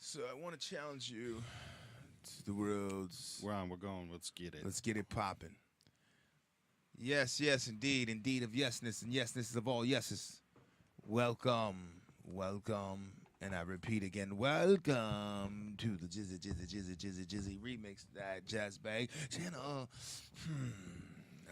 So I want to challenge you to the world's. We're on. We're going. Let's get it. Let's get it popping. Yes, yes, indeed, indeed of yesness, and yesness is of all yeses. Welcome, welcome, and I repeat again, welcome to the Jizzy remix that jazz bag channel.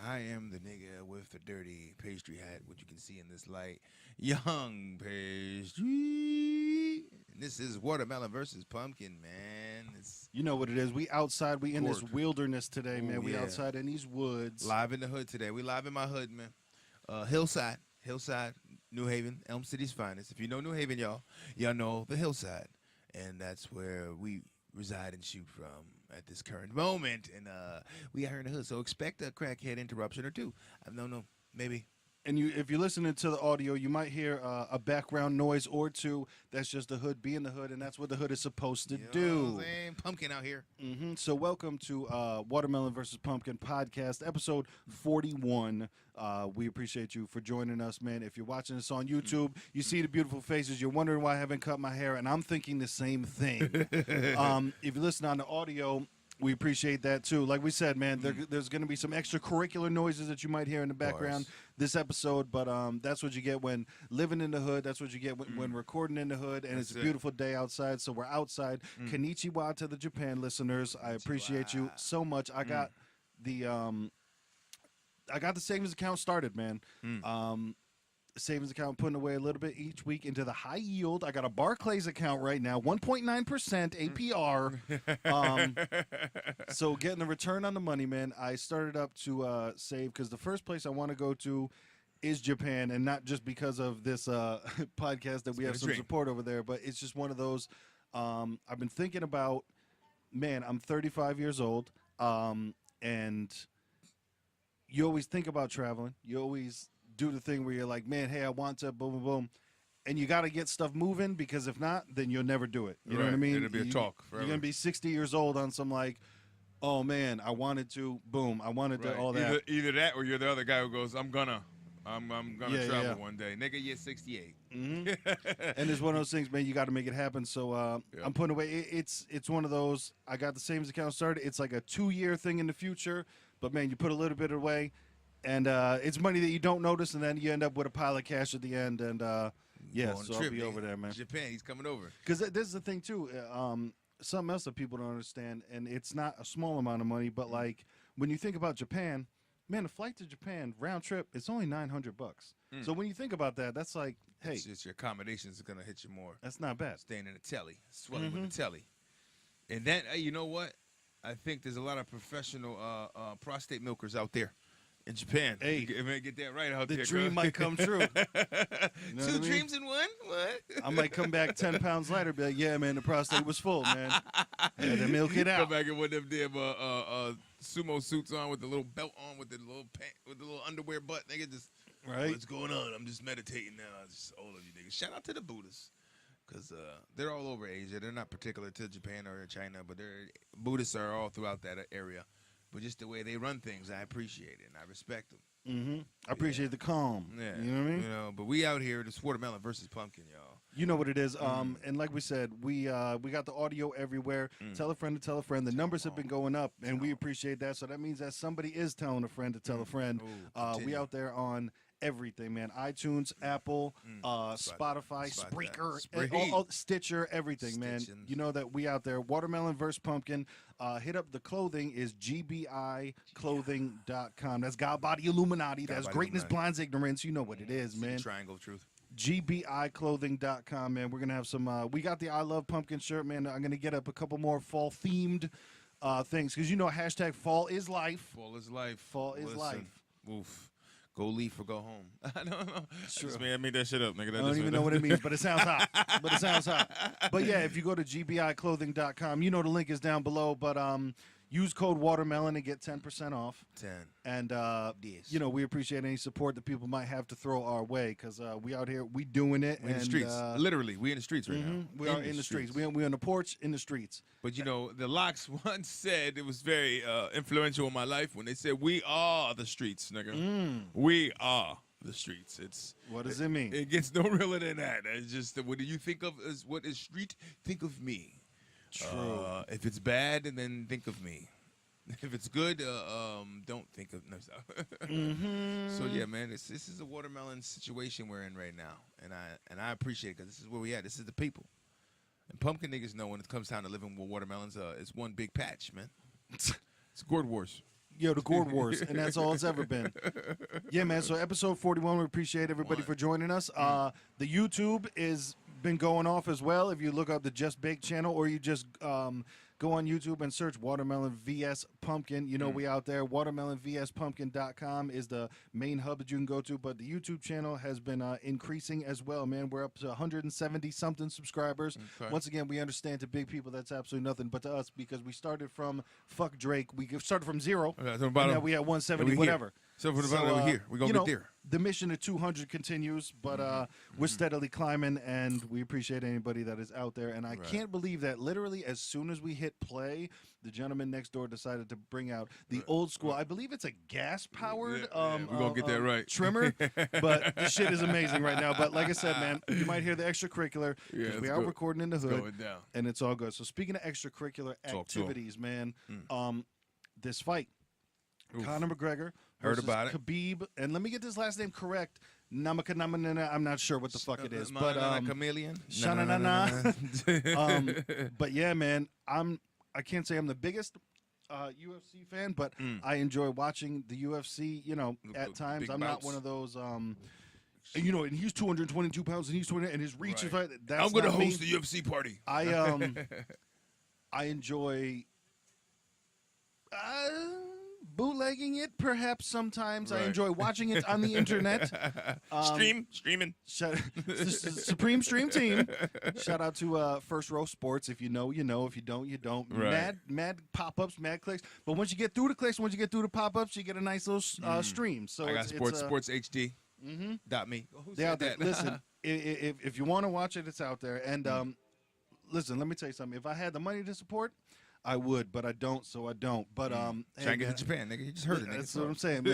I am the nigga with the dirty pastry hat, which you can see in this light. Young pastry. And this is watermelon versus pumpkin, man. You know what it is. We outside. We in this Court. wilderness today, man. Ooh, We yeah. outside in these woods. Live in the hood today. We live in my hood, man. Hillside, New Haven, Elm City's finest. If you know New Haven, y'all know the Hillside. And that's where we reside and shoot from at this current moment. And we are here in the hood, so expect a crackhead interruption or two. No, maybe. And if you're listening to the audio, you might hear a background noise or two. That's just the hood being the hood, and that's what the hood is supposed to You know do. what I'm saying? Pumpkin out here. So welcome to Watermelon versus Pumpkin podcast, episode 41. We appreciate you for joining us, man. If you're watching this on YouTube, you see the beautiful faces. You're wondering why I haven't cut my hair, and I'm thinking the same thing. If you listen on the audio, we appreciate that, too. Like we said, man, there's going to be some extracurricular noises that you might hear in the background this episode, but that's what you get when living in the hood. That's what you get when recording in the hood, and it's a beautiful day outside, so we're outside. Konnichiwa to the Japan listeners. I appreciate you so much. I got the savings account started, man. Savings account putting away a little bit each week into the high yield. I got a Barclays account right now, 1.9% APR. So getting the return on the money, man. I started up to save because the first place I want to go to is Japan, and not just because of this podcast that we have some support over there, but it's just one of those. I've been thinking about, man, I'm 35 years old, and you always think about traveling. You always do the thing where you're like, man, hey, I want to, boom, boom, boom. And you got to get stuff moving, because if not, then you'll never do it. You know what I mean? It'll be a talk forever. You're going to be 60 years old on some like, oh, man, I wanted to, boom, I wanted to, all that. Either that or you're the other guy who goes, I'm gonna travel one day. Nigga, you're 68. And it's one of those things, man, you got to make it happen. So I'm putting away. It's one of those, I got the savings account started. It's like a 2-year thing in the future. But, man, you put a little bit away. And it's money that you don't notice, and then you end up with a pile of cash at the end. And, so I'll be over there, man. Japan, he's coming over. Because this is the thing, too. Something else that people don't understand, and it's not a small amount of money, but, like, when you think about Japan, man, a flight to Japan, round trip, it's only $900. So when you think about that, that's like, hey. It's just your accommodations are going to hit you more. That's not bad. Staying in a telly, swelling with a telly. And then, you know what? I think there's a lot of professional prostate milkers out there in Japan. Hey, get that right out the there. The dream might come true. You know Two dreams in one? What? I might come back 10 pounds later, be like, yeah, man, the prostate was full, man. Had to milk it out. Come back in one of them damn sumo suits on with the little belt on, with the little with the little underwear butt. Nigga, just, right? What's going on? I'm just meditating now. Just all of you niggas. Shout out to the Buddhists. Because they're all over Asia. They're not particular to Japan or China, but Buddhists are all throughout that area. But just the way they run things, I appreciate it, and I respect them. I appreciate the calm. Yeah. You know what I mean? You know, but we out here, this watermelon versus pumpkin, y'all. You know what it is. And like we said, we got the audio everywhere. Tell a friend to tell a friend. The numbers have been going up, and we appreciate that. So that means that somebody is telling a friend to tell a friend. We out there on everything, man. iTunes, Apple, Spotify, Spreaker, all Stitcher, everything, man. You know that we out there. Watermelon versus pumpkin. Hit up the clothing is gbiclothing.com. That's God Body Illuminati. That's Greatness Blinds Ignorance. You know what it is, man. Triangle of Truth. gbiclothing.com, man. We're going to have some, we got the I Love Pumpkin shirt, man. I'm going to get up a couple more fall-themed things, because you know hashtag fall is life. Fall is life. Fall is life. Oof. Go leave or go home. I don't know. Sure. I made that shit up, nigga. I don't even know what it means, but it sounds hot. But yeah, if you go to gbiclothing.com, you know the link is down below, but use code watermelon and get 10% off. 10. And, you know, we appreciate any support that people might have to throw our way, because we out here, we doing it. We're in the streets. Literally, we in the streets right now. We are in the streets. We on the porch, in the streets. But, you know, the Locks once said, it was very influential in my life, when they said, we are the streets, nigga. We are the streets. What does it mean? It gets no realer than that. It's just, what do you think of as what is street? Think of me. True. If it's bad, then think of me. If it's good, don't think of no. So yeah, man, this is a watermelon situation we're in right now, and I appreciate it because this is where we at. This is the people. And pumpkin niggas know when it comes time to living with watermelons, it's one big patch, man. It's Gourd Wars. Yo, the Gourd Wars, and that's all it's ever been. Yeah, man. So episode 41, we appreciate everybody for joining us. The YouTube is been going off as well. If you look up the Just Baked channel, or you just go on YouTube and search Watermelon vs Pumpkin. You know we out there. WatermelonVSPumpkin.com is the main hub that you can go to. But the YouTube channel has been increasing as well, man. We're up to 170-something subscribers. Okay. Once again, we understand to big people that's absolutely nothing, but to us, because we started from fuck Drake, we started from 0, and now we at 170, whatever. So from the bottom over here, we're going to get there. The mission to 200 continues, but we're steadily climbing, and we appreciate anybody that is out there. And I can't believe that literally as soon as we hit play, the gentleman next door decided to bring out the old school, I believe it's a gas-powered we're going to get that right. trimmer, but this shit is amazing right now. But like I said, man, you might hear the extracurricular because we are recording in the hood, going down. And it's all good. So speaking of extracurricular activities, man, this fight, Conor McGregor heard about it. Khabib, and let me get this last name correct. Namakanamana, I'm not sure what the fuck it is, but chameleon. But yeah, man, I can't say I'm the biggest UFC fan, but I enjoy watching the UFC. You know, at times I'm not one of those. You know, and he's 222 pounds, and he's 20, and his reach is right. That's I'm gonna host the UFC party. I enjoy. Bootlegging it, perhaps sometimes. I enjoy watching it on the internet. Streaming. Supreme Stream Team. Shout out to First Row Sports. If you know, you know. If you don't, you don't. Right. Mad pop-ups, mad clicks. But once you get through the clicks, once you get through the pop-ups, you get a nice little stream. So I got Sports HD. .me. They out there. Listen, if you want to watch it, it's out there. And listen, let me tell you something. If I had the money to support, I would, but I don't, so I don't. But try to get to Japan, nigga. You just heard it, nigga. That's what I'm saying.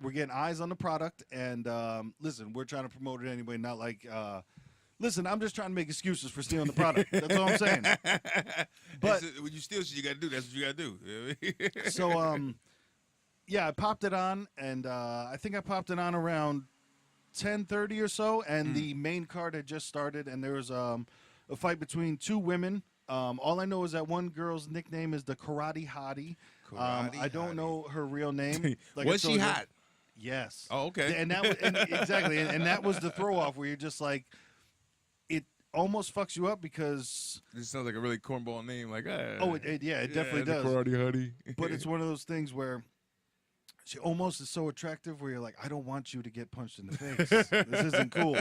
We're getting eyes on the product, and listen, we're trying to promote it anyway. Not like, listen, I'm just trying to make excuses for stealing the product. That's all I'm saying. But when you steal shit, you got to do. That's what you got to do. So, yeah, I popped it on, and I think I popped it on around 10:30 or so, and the main card had just started, and there was a fight between two women. All I know is that one girl's nickname is the Karate Hottie. I don't know her real name. Like was she hot? Yes. Oh, okay. And that was, exactly, and that was the throw off where you're just like, it almost fucks you up because this sounds like a really cornball name. Like, it definitely does. Karate Hottie. But it's one of those things where she almost is so attractive where you're like, I don't want you to get punched in the face. This isn't cool.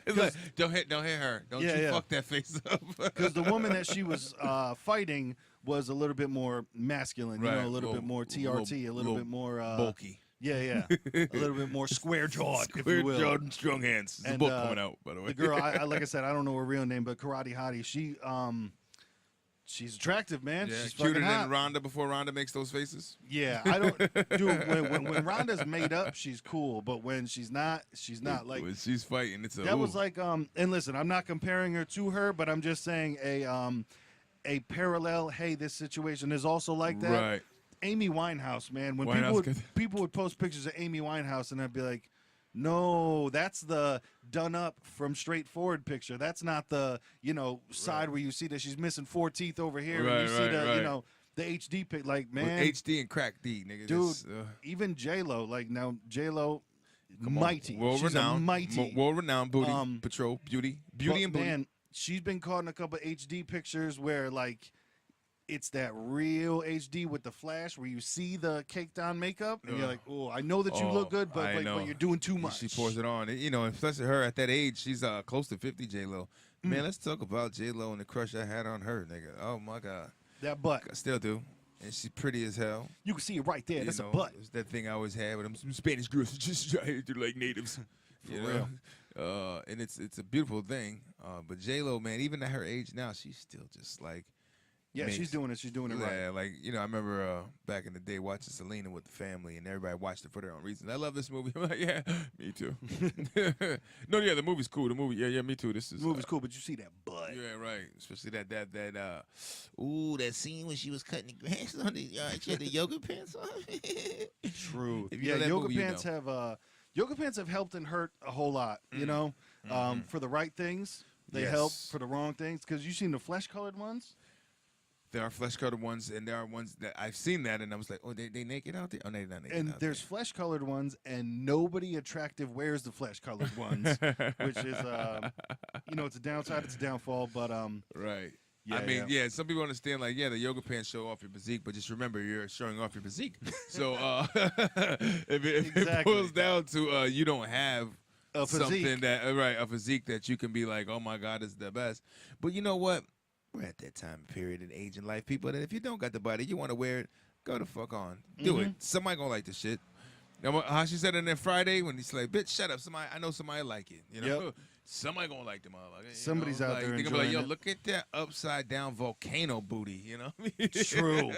It's like, don't hit her. Don't you fuck that face up. Because the woman that she was fighting was a little bit more masculine, you know, a little bit more TRT, a little bit more bulky. Yeah. A little bit more square-jawed, if you will. Square-jawed and strong hands. There's a book coming out, by the way. The girl, like I said, I don't know her real name, but Karate Hottie, she's attractive, man. Yeah, she's cuter fucking hot. than Ronda before Ronda makes those faces. Yeah, I don't. Dude, when Ronda's made up, she's cool, but when she's not, she's not. Like when she's fighting, it's that was like and listen, I'm not comparing her to her, but I'm just saying a parallel. Hey, this situation is also like that. Right. Amy Winehouse, man. When people would post pictures of Amy Winehouse, and I'd be like, no, that's the done up from straightforward picture. That's not the, side where you see that she's missing 4 teeth over here. And you see the, the HD pic. Like, man. With HD and crack D, nigga. Dude, even J-Lo. Like, now, J-Lo, mighty. World-renowned. She's a mighty. World-renowned booty patrol. Beauty and booty. Man, she's been caught in a couple HD pictures where, like, it's that real HD with the flash where you see the caked on makeup and you're like, oh, I know that you look good, but you're doing too much. She pours it on. Especially her at that age, she's close to 50, J-Lo. Man, let's talk about J-Lo and the crush I had on her, nigga. Oh, my God. That butt. I still do. And she's pretty as hell. You can see it right there. That's a butt. It's that thing I always had with them some Spanish girls just they're like natives. For real. And it's a beautiful thing. But J-Lo, man, even at her age now, she's still just like, Yeah, makes. she's doing it. She's doing it right. Yeah, like, I remember back in the day watching Selena with the family, and everybody watched it for their own reasons. I love this movie. I'm like, yeah, me too. No, yeah, the movie's cool. The movie, yeah, me too. This is The movie's cool, but you see that butt. Yeah, right. Especially that that scene when she was cutting the grass on the yard. She had the yoga pants on. True. If you Yeah, know that yoga movie, pants have helped and hurt a whole lot. You know, for the right things, they help. For the wrong things, because you seen the flesh-colored ones. There are flesh-colored ones, and there are ones that I've seen that, and I was like, oh, they naked out there? Oh, they're not naked And out there's flesh-colored ones, and nobody attractive wears the flesh-colored ones, which is, it's a downside, it's a downfall, but Right. Yeah, I mean, some people understand, like, the yoga pants show off your physique, but just remember, you're showing off your physique. So if it boils down to you don't have a physique. something a physique that you can be like, oh my God, it's the best. But you know what? We're at that time period in age in life, people, that if you don't got the body, you want to wear it, go the fuck on. Do it. Somebody gonna like the shit. Now, how she said it on Friday when he's like, bitch, shut up. I know somebody like it. You know? Yep. Somebody gonna like the motherfucker. Somebody's out there They're gonna be like, yo, look at that upside down volcano booty. You know what I mean? True.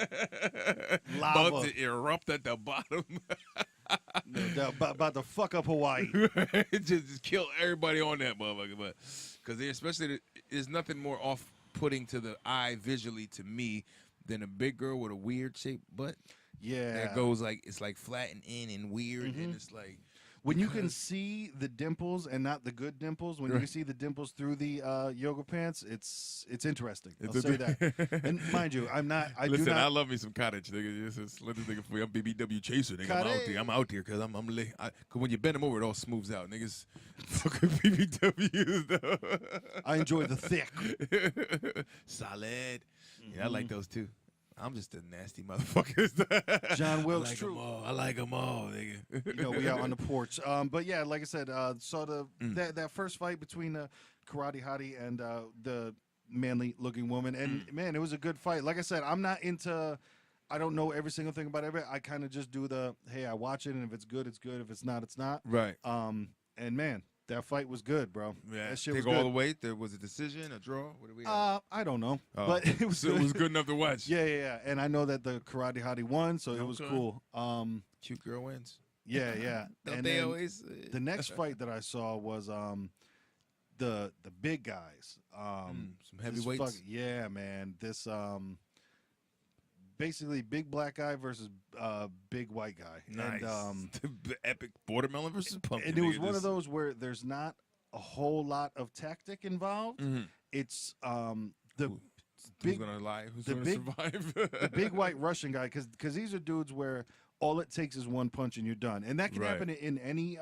About Lava. to erupt at the bottom. About to fuck up Hawaii. just kill everybody on that motherfucker. But because there's nothing more off-putting to the eye visually to me than a big girl with a weird shaped butt. Yeah. That goes it's like flattened in and weird, and it's like. When you can see the dimples and not the good dimples, when you can see the dimples through the yoga pants, it's interesting. I'll say that. And mind you, Listen, I love me some cottage, nigga. Just let this nigga free. I'm BBW chaser, nigga. I'm out there because I'm late. Cause when you bend them over, it all smooths out, niggas. Fucking BBWs though. I enjoy the thick. Solid. Yeah, I like those too. I'm just a nasty motherfucker. John Wilkes, true. I like them all, nigga. We out on the porch. But yeah, like I said, saw that first fight between the karate hottie and the manly looking woman, and man, it was a good fight. Like I said, I'm not into. I don't know every single thing about it. I kind of just do hey, I watch it, and if it's good, it's good. If it's not, it's not. Right. And man, that fight was good, bro. Yeah. That shit was good. All the way. There was a decision, a draw. What did we have? I don't know, but it was. So it was good enough to watch. Yeah. And I know that the karate hottie won, so it was cool. Cute girl wins. Yeah. Don't and they always? The next fight that I saw was the big guys. Some heavyweights. Yeah, man. This basically big black guy versus big white guy. Nice. And, the epic watermelon versus pumpkin. And it was one of those where there's not a whole lot of tactic involved. It's the who's gonna lie? Who's gonna survive? The big white Russian guy, because these are dudes where all it takes is one punch and you're done, and that can happen in any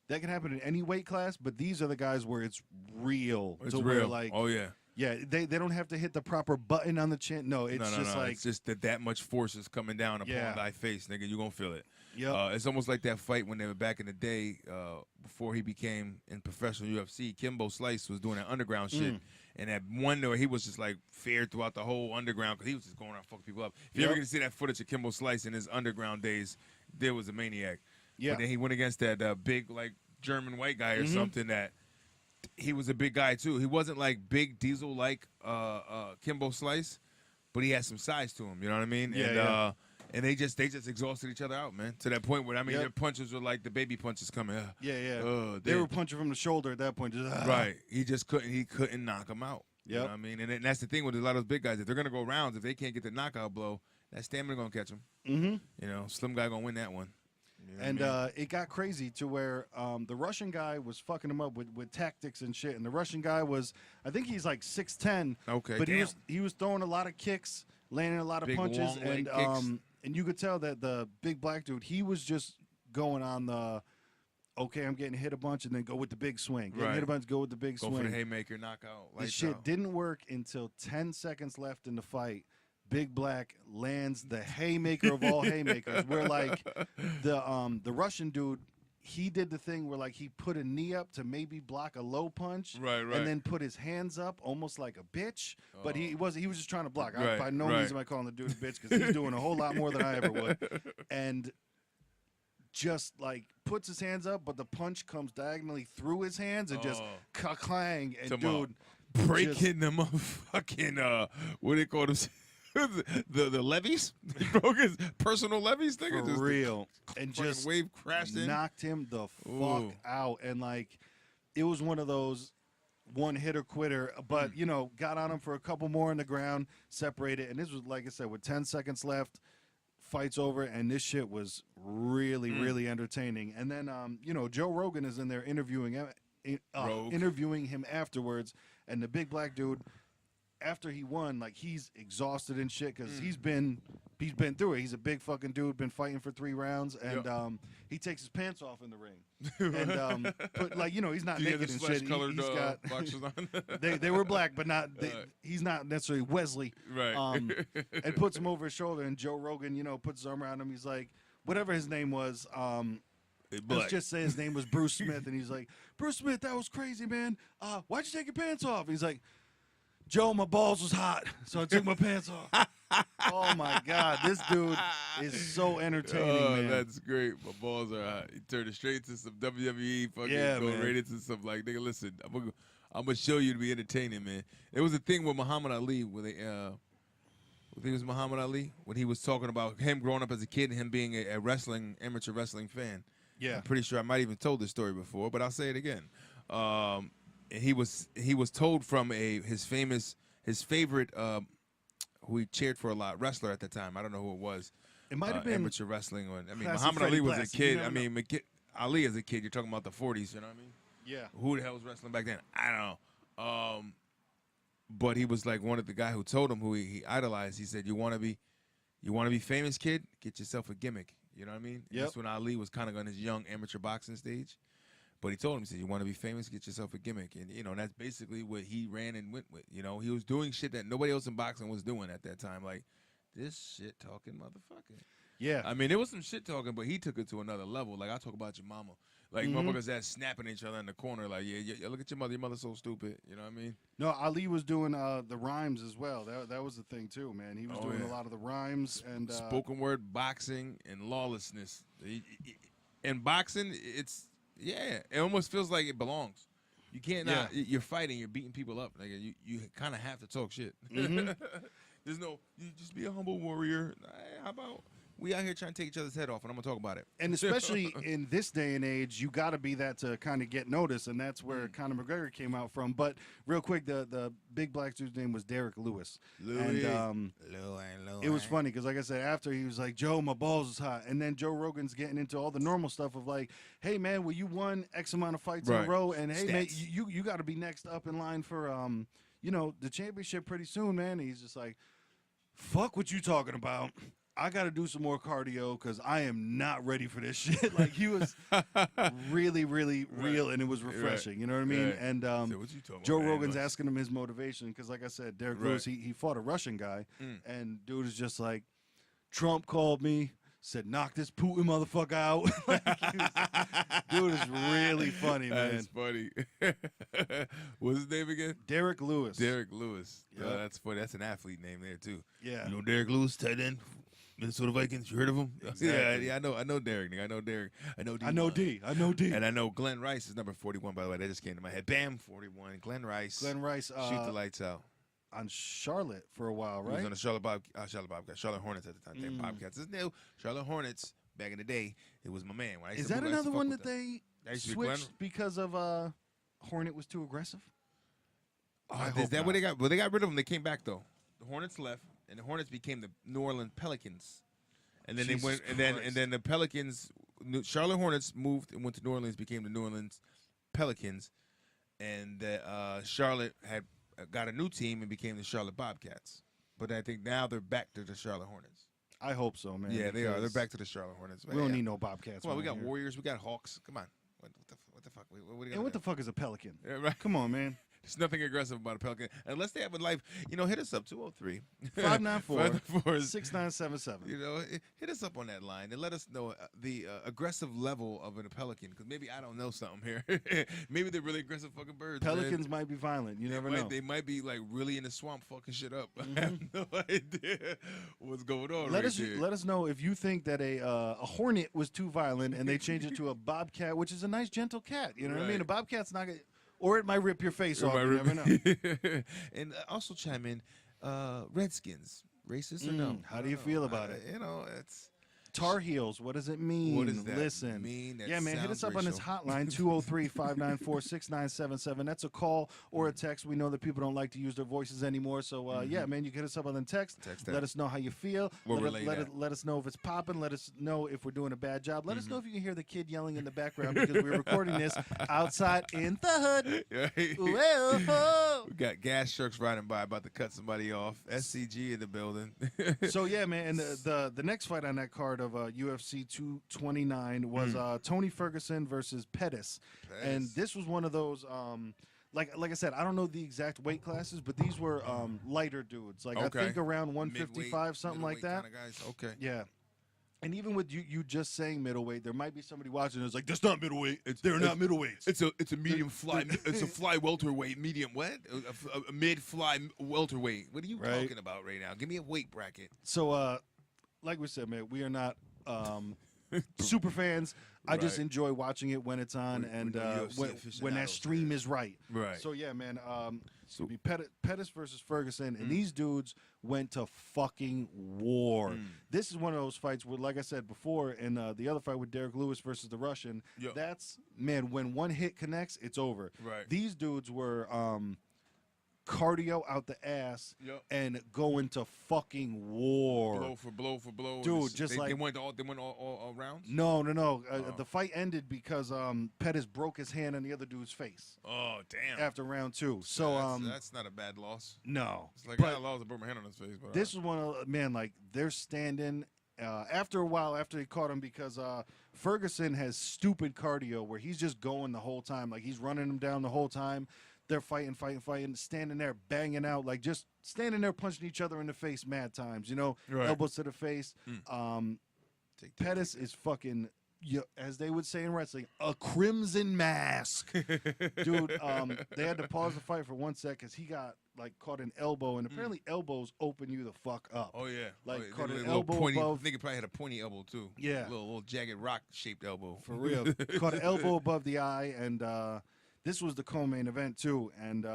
that can happen in any weight class. But these are the guys where it's real. It's real. Oh yeah. Yeah, they don't have to hit the proper button on the chin. No, it's it's just that much force is coming down upon thy face, nigga. You gonna feel it. Yeah. It's almost like that fight when they were back in the day, before he became in professional UFC. Kimbo Slice was doing that underground shit, and that one where he was just like feared throughout the whole underground because he was just going around fucking people up. If you ever get to see that footage of Kimbo Slice in his underground days, there was a maniac. Yeah. But then he went against that big like German white guy or something that. He was a big guy too. He wasn't like big Diesel like Kimbo Slice, but he had some size to him. You know what I mean? And they just exhausted each other out, man. To that point where their punches were like the baby punches coming. They were punching from the shoulder at that point. Just, right. He just couldn't knock him out. You know what I mean? And that's the thing with a lot of those big guys. If they're gonna go rounds, if they can't get the knockout blow, that stamina gonna catch them. You know, Slim guy gonna win that one. You know and it got crazy to where the Russian guy was fucking him up with tactics and shit. And the Russian guy was, I think he's like 6'10". Okay, but he was throwing a lot of kicks, landing a lot of big, punches, long kicks. And you could tell that the big black dude, he was just going on the, okay, I'm getting hit a bunch, and then go with the big swing. Getting hit a bunch, go with the big swing. Go for the haymaker, knockout. This shit didn't work until 10 seconds left in the fight. Big Black lands the haymaker of all haymakers. Where like the Russian dude, he did the thing where like he put a knee up to maybe block a low punch, and then put his hands up almost like a bitch. But he was just trying to block. By no means am I calling the dude a bitch because he's doing a whole lot more than I ever would. And just like puts his hands up, but the punch comes diagonally through his hands and just clang. And dude. breaking the motherfucking what do they call them? the levees. He broke his personal levees. For real. And just wave crashed in. knocked him the fuck out. And like, it was one of those one hitter quitter, but got on him for a couple more on the ground, separated. And this was, like I said, with 10 seconds left, fight's over, and this shit was really, really entertaining. And then, Joe Rogan is in there interviewing him afterwards, and the big black dude, after he won, like, he's exhausted and shit because he's been through it. He's a big fucking dude, been fighting for 3 rounds, and he takes his pants off in the ring. And put, like, he's not naked and shit. He's got boxers on. they were black, but not. He's not necessarily Wesley. Right. And puts him over his shoulder, and Joe Rogan, puts his arm around him. He's like, whatever his name was. Let's just say his name was Bruce Smith, and he's like, Bruce Smith, that was crazy, man. Why'd you take your pants off? He's like, Joe, my balls was hot, so I took my pants off. Oh, my God. This dude is so entertaining, man. That's great. My balls are hot. He turned it straight to some WWE fucking going right into some, like, nigga, listen, I'm going to show you to be entertaining, man. It was a thing with Muhammad Ali where they, I think it was Muhammad Ali, when he was talking about him growing up as a kid and him being a amateur wrestling fan. Yeah. I'm pretty sure I might even told this story before, but I'll say it again. And he was told from his favorite who he cheered for a lot, wrestler at the time. I don't know who it was. It might have been amateur wrestling. Muhammad Ali was a kid. Ali as a kid. You're talking about the 40s. You know what I mean? Yeah. Who the hell was wrestling back then? I don't know. But he was like one of the guy who told him, who he idolized. He said, "You want to be famous, kid? Get yourself a gimmick." You know what I mean? Yep. That's when Ali was kind of on his young amateur boxing stage. But he told him, he said, "You want to be famous? Get yourself a gimmick." And that's basically what he ran and went with. He was doing shit that nobody else in boxing was doing at that time. Like, this shit talking motherfucker. Yeah. I mean, there was some shit talking, but he took it to another level. Like, I talk about your mama. Like, motherfuckers that snapping each other in the corner. Like, yeah, look at your mother. Your mother's so stupid. You know what I mean? No, Ali was doing the rhymes as well. That was the thing, too, man. He was doing a lot of the rhymes. And spoken word, boxing, and lawlessness. In boxing, it almost feels like it belongs. You can't you're fighting, you're beating people up. Like, you kind of have to talk shit. There's no, you just be a humble warrior. Hey, how about we out here trying to take each other's head off, and I'm going to talk about it. And especially in this day and age, you got to be that to kind of get noticed, and that's where Conor McGregor came out from. But real quick, the big black dude's name was Derek Lewis. And it was funny because, like I said, after he was like, Joe, my balls is hot. And then Joe Rogan's getting into all the normal stuff of like, hey, man, well, you won X amount of fights in a row, and hey, man, you got to be next up in line for, the championship pretty soon, man. And he's just like, fuck what you talking about. I got to do some more cardio because I am not ready for this shit. Like, he was really, really real, and it was refreshing. You know what I mean? And Joe Rogan's asking him his motivation because, like I said, Derek Lewis, he fought a Russian guy, and dude is just like, Trump called me, said, knock this Putin motherfucker out. Dude is really funny, man. That's funny. What's his name again? Derek Lewis. Derek Lewis. Yep. That's funny. That's an athlete name there, too. Yeah. You know Derek Lewis, tight end? Minnesota Vikings, you heard of him? Exactly. Yeah, I know Derek. I know Derek. I know D. And I know Glenn Rice is number 41, by the way. That just came to my head. Bam, 41. Glenn Rice. Shoot the lights out. On Charlotte for a while, right? He was on the Charlotte Hornets at the time. Damn, Bobcats is new. Charlotte Hornets, back in the day, it was my man. Is that another one that they switched because of Hornet was too aggressive? Is that what they got? Well, they got rid of him. They came back, though. The Hornets left. And the Hornets became the New Orleans Pelicans, and then they went, and then the Pelicans, Charlotte Hornets moved and went to New Orleans, became the New Orleans Pelicans, and Charlotte had got a new team and became the Charlotte Bobcats. But I think now they're back to the Charlotte Hornets. I hope so, man. Yeah, they are. They're back to the Charlotte Hornets. We don't need no Bobcats. Well, we got Warriors, we got Hawks. Come on, what the fuck? What the fuck is a Pelican? Yeah, right. Come on, man. There's nothing aggressive about a Pelican unless they have a life. Hit us up 203 594 6977. Hit us up on that line and let us know the aggressive level of a Pelican, because maybe I don't know something here. Maybe they're really aggressive fucking birds. Pelicans might be violent. You never know. They might be like really in the swamp fucking shit up. I have no idea what's going on. Let us know if you think that a hornet was too violent and they changed it to a bobcat, which is a nice gentle cat. You know what I mean? A bobcat's not gonna. Or it might rip your face off. You never know. And also chime in, Redskins, racist or no? How do you feel about it? You know, it's Tar Heels, what does it mean? What does that Listen. mean? That Yeah, man, hit us up sounds on this hotline, 203-594-6977. That's a call or a text. We know that people don't like to use their voices anymore. So, yeah, man, you can hit us up on the text. Let us know how you feel. Let us know if it's popping. Let us know if we're doing a bad job. Let us know if you can hear the kid yelling in the background because we're recording this outside in the hood. Whoa. We got gas trucks riding by about to cut somebody off. SCG in the building. So, yeah, man, and the next fight on that card of UFC 229 was Tony Ferguson versus Pettis. And this was one of those, like I said, I don't know the exact weight classes, but these were lighter dudes. Like I think around 155, something like that. Kind of guys. Okay. Yeah. And even with you just saying middleweight, there might be somebody watching who's like, that's not middleweight. They're not middleweights. It's a medium fly. It's a fly welterweight, medium what? A mid fly welterweight. What are you talking about right now? Give me a weight bracket. So, like we said, man, we are not super fans. I just enjoy watching it when it's on and when that stream is right. Right. So, yeah, man, so be Pettis versus Ferguson, and these dudes went to fucking war. This is one of those fights where, like I said before, in the other fight with Derek Lewis versus the Russian, that's, man, when one hit connects, it's over. Right. These dudes were cardio out the ass and going to fucking war. Blow for blow for blow. Dude, they went all rounds? No. The fight ended because Pettis broke his hand on the other dude's face. Oh, damn. After round 2. So that's not a bad loss. No. It's like I lost and broke my hand on his face. But this is one of, man, like they're standing after a while after they caught him because Ferguson has stupid cardio where he's just going the whole time. Like he's running him down the whole time. They're fighting, standing there, banging out, like just standing there punching each other in the face mad times, you know, elbows to the face. Pettis is fucking, as they would say in wrestling, a crimson mask. Dude, they had to pause the fight for 1 sec because he got, like, caught an elbow, and apparently elbows open you the fuck up. Oh, yeah. Like, caught an elbow pointy, above. I think it probably had a pointy elbow, too. Yeah. A little jagged rock-shaped elbow. For real. Caught an elbow above the eye, and this was the co-main event, too, and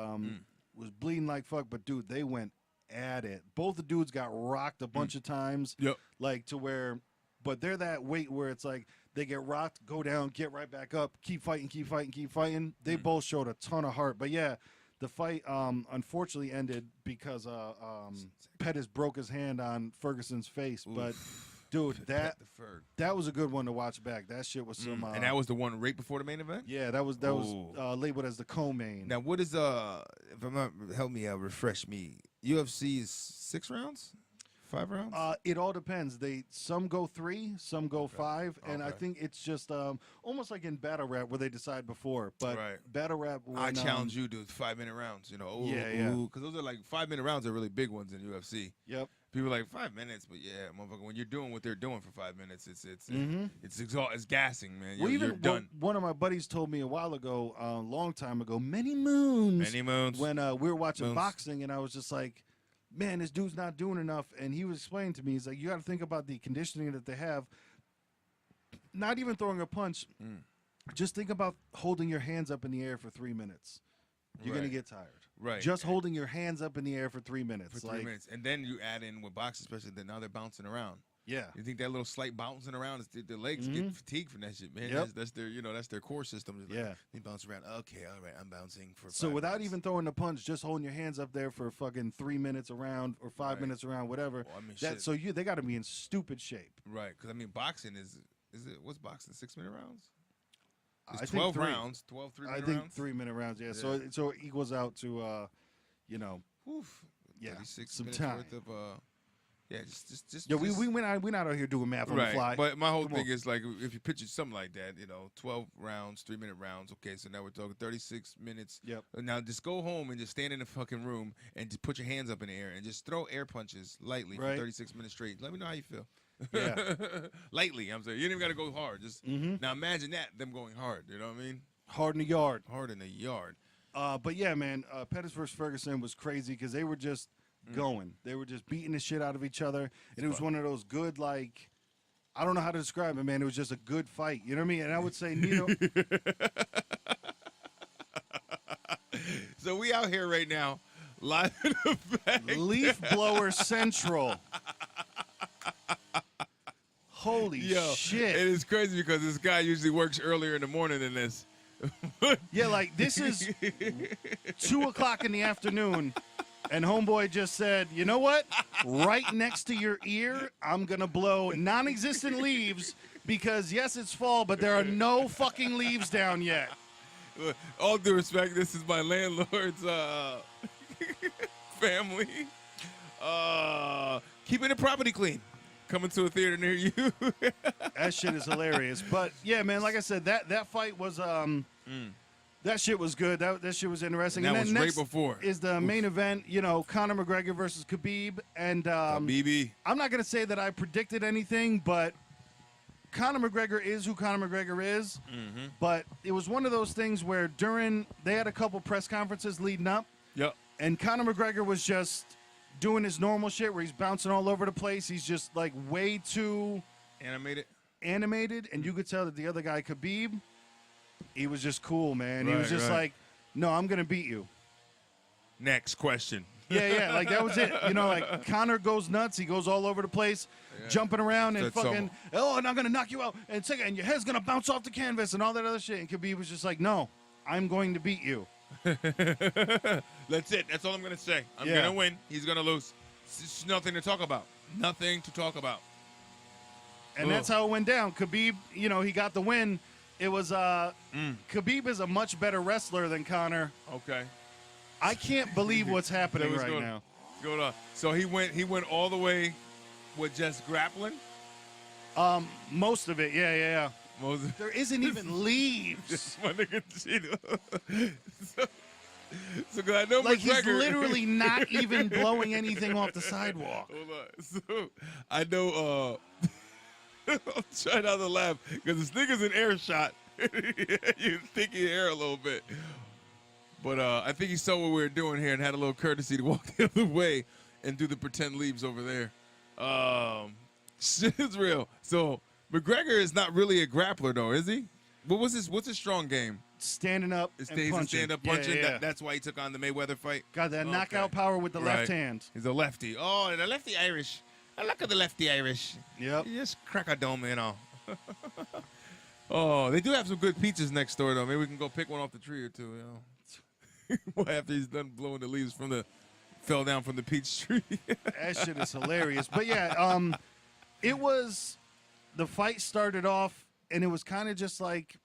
was bleeding like fuck, but, dude, they went at it. Both the dudes got rocked a bunch of times, like, to where, but they're that weight where it's like they get rocked, go down, get right back up, keep fighting. They both showed a ton of heart, but, yeah, the fight unfortunately ended because Pettis broke his hand on Ferguson's face, but... Dude, that was a good one to watch back. That shit was some. And that was the one right before the main event. Yeah, that was labeled as the co-main. Now, what is if I'm not help me refresh me? UFC is 6 rounds, 5 rounds. It all depends. Some go 3, some go 5, and I think it's just almost like in battle rap where they decide before. But battle rap, when, I challenge you to 5-minute rounds. You know, because those are like 5-minute rounds are really big ones in UFC. Yep. People are like 5 minutes, but yeah, motherfucker, when you're doing what they're doing for 5 minutes, it's gassing, man. You're done. One of my buddies told me a while ago, a long time ago, many moons, when we were watching boxing, and I was just like, man, this dude's not doing enough. And he was explaining to me, he's like, you got to think about the conditioning that they have. Not even throwing a punch. Just think about holding your hands up in the air for 3 minutes. You're going to get tired. Right. Just holding your hands up in the air for 3 minutes. For 3 minutes. And then you add in with boxing, especially that now they're bouncing around. Yeah. You think that little slight bouncing around, their legs get fatigued from that shit, man. Yep. That's their, that's their core system. It's like, they bounce around. Okay, all right, I'm bouncing for 5 So without minutes. even throwing the punch, just holding your hands up there for fucking 3 minutes around or 5 minutes around, whatever. Well, I mean, so they got to be in stupid shape. Right. Because, I mean, boxing is it, what's boxing, 6-minute rounds? It's I 12 think rounds, 12 3-minute rounds? I think 3-minute rounds, yeah. So it equals out to, Oof. Yeah, 36 some minutes time. worth of, just. Yeah, we're not out here doing math on the fly. But my whole thing is, like, if you picture something like that, 12 rounds, 3-minute rounds. Okay, so now we're talking 36 minutes. Yep. Now just go home and just stand in the fucking room and just put your hands up in the air and just throw air punches lightly for 36 minutes straight. Let me know how you feel. Yeah. Lightly, I'm saying. You didn't even got to go hard. Just now imagine them going hard. You know what I mean? Hard in the yard. Hard in the yard. But yeah, man, Pettis versus Ferguson was crazy because they were just going. They were just beating the shit out of each other. And it was one of those good, like, I don't know how to describe it, man. It was just a good fight. You know what I mean? And I would say Nino. So we out here right now, live in effect. Leaf blower central. Holy shit. It is crazy because this guy usually works earlier in the morning than this. Yeah, like this is 2 o'clock in the afternoon, and homeboy just said, you know what? Right next to your ear, I'm going to blow non-existent leaves because, yes, it's fall, but there are no fucking leaves down yet. All due respect, this is my landlord's family. Keeping the property clean. Coming to a theater near you. That shit is hilarious. But, yeah, man, like I said, that fight was that shit was good. That shit was interesting. And that then was right next before. is the main event, Conor McGregor versus Khabib. And BB. I'm not going to say that I predicted anything, but Conor McGregor is who Conor McGregor is. Mm-hmm. But it was one of those things where they had a couple press conferences leading up. Yep. And Conor McGregor was just doing his normal shit where he's bouncing all over the place. He's just like way too animated, and you could tell that the other guy, Khabib, he was just cool, man. He was just like, no, I'm gonna beat you. Next question. Yeah, like that was it. Like Conor goes nuts. He goes all over the place, jumping around and and I'm gonna knock you out, and your head's gonna bounce off the canvas and all that other shit. And Khabib was just like, no, I'm going to beat you. That's it. That's all I'm going to say. I'm going to win. He's going to lose. It's nothing to talk about. Nothing to talk about. And that's how it went down. Khabib, he got the win. It was Khabib is a much better wrestler than Conor. Okay. I can't believe what's happening right now. Going on. So he went all the way with just grappling? Most of it. Yeah. There isn't even leaves. My nigga Cheeto. So I know like McGregor, he's literally not even blowing anything off the sidewalk. Hold on. So I know I'm trying not to laugh because this nigga's in air shot. You think he air a little bit. But I think he saw what we were doing here and had a little courtesy to walk the other way and do the pretend leaves over there. Shit is real. So McGregor is not really a grappler though, is he? What's his strong game? Standing up and punching. Stand up punching. Yeah. That's why he took on the Mayweather fight. Got that knockout power with the left hand. He's a lefty. Oh, the lefty Irish. I like the lefty Irish. Yep. You just crack a dome and all. Oh, they do have some good peaches next door though. Maybe we can go pick one off the tree or two. After he's done blowing the leaves fell down from the peach tree. That shit is hilarious. But yeah, the fight started off and it was kind of just like,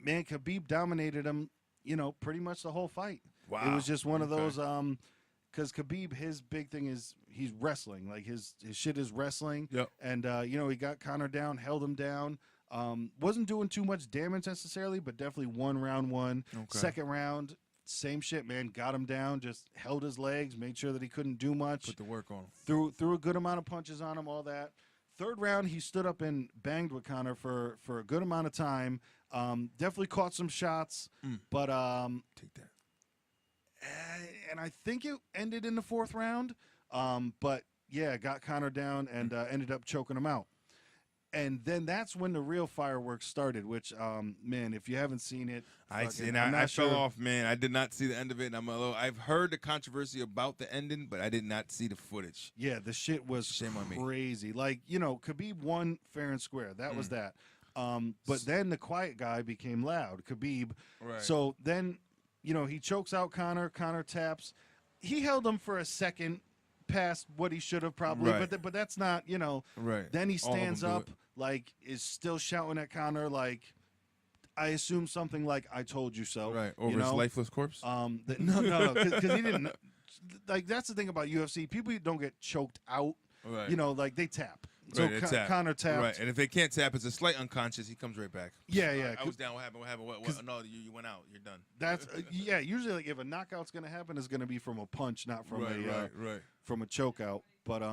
man, Khabib dominated him, pretty much the whole fight. Wow. It was just one of those, because Khabib, his big thing is he's wrestling. Like his shit is wrestling. Yep. And, he got Conor down, held him down. Wasn't doing too much damage necessarily, but definitely won round one. Okay. Second round, same shit, man. Got him down, just held his legs, made sure that he couldn't do much. Put the work on him. Threw a good amount of punches on him, all that. Third round, he stood up and banged with Conor for a good amount of time. Definitely caught some shots, but take that. And I think it ended in the fourth round. But yeah, got Conor down and ended up choking him out. And then that's when the real fireworks started. Which, man, if you haven't seen it, I fell off, man. I did not see the end of it. And I've heard the controversy about the ending, but I did not see the footage. Yeah, the shit was crazy. Like, Khabib won fair and square. That was that. But then the quiet guy became loud, Khabib. Right. So then, he chokes out Conor. Conor taps. He held him for a second past what he should have probably. Right. But that's not, Right. Then he stands up, like, is still shouting at Conor, like, I assume something like, I told you so. Right. Over his lifeless corpse? No, because he didn't. Like, that's the thing about UFC. People don't get choked out. Right. Like, they tap. So right, Conor tapped. Right, and if they can't tap, it's a slight unconscious. He comes right back. Yeah. I was down. What happened? What? No, you went out. You're done. That's usually like if a knockout's gonna happen, it's gonna be from a punch, not from from a choke out. But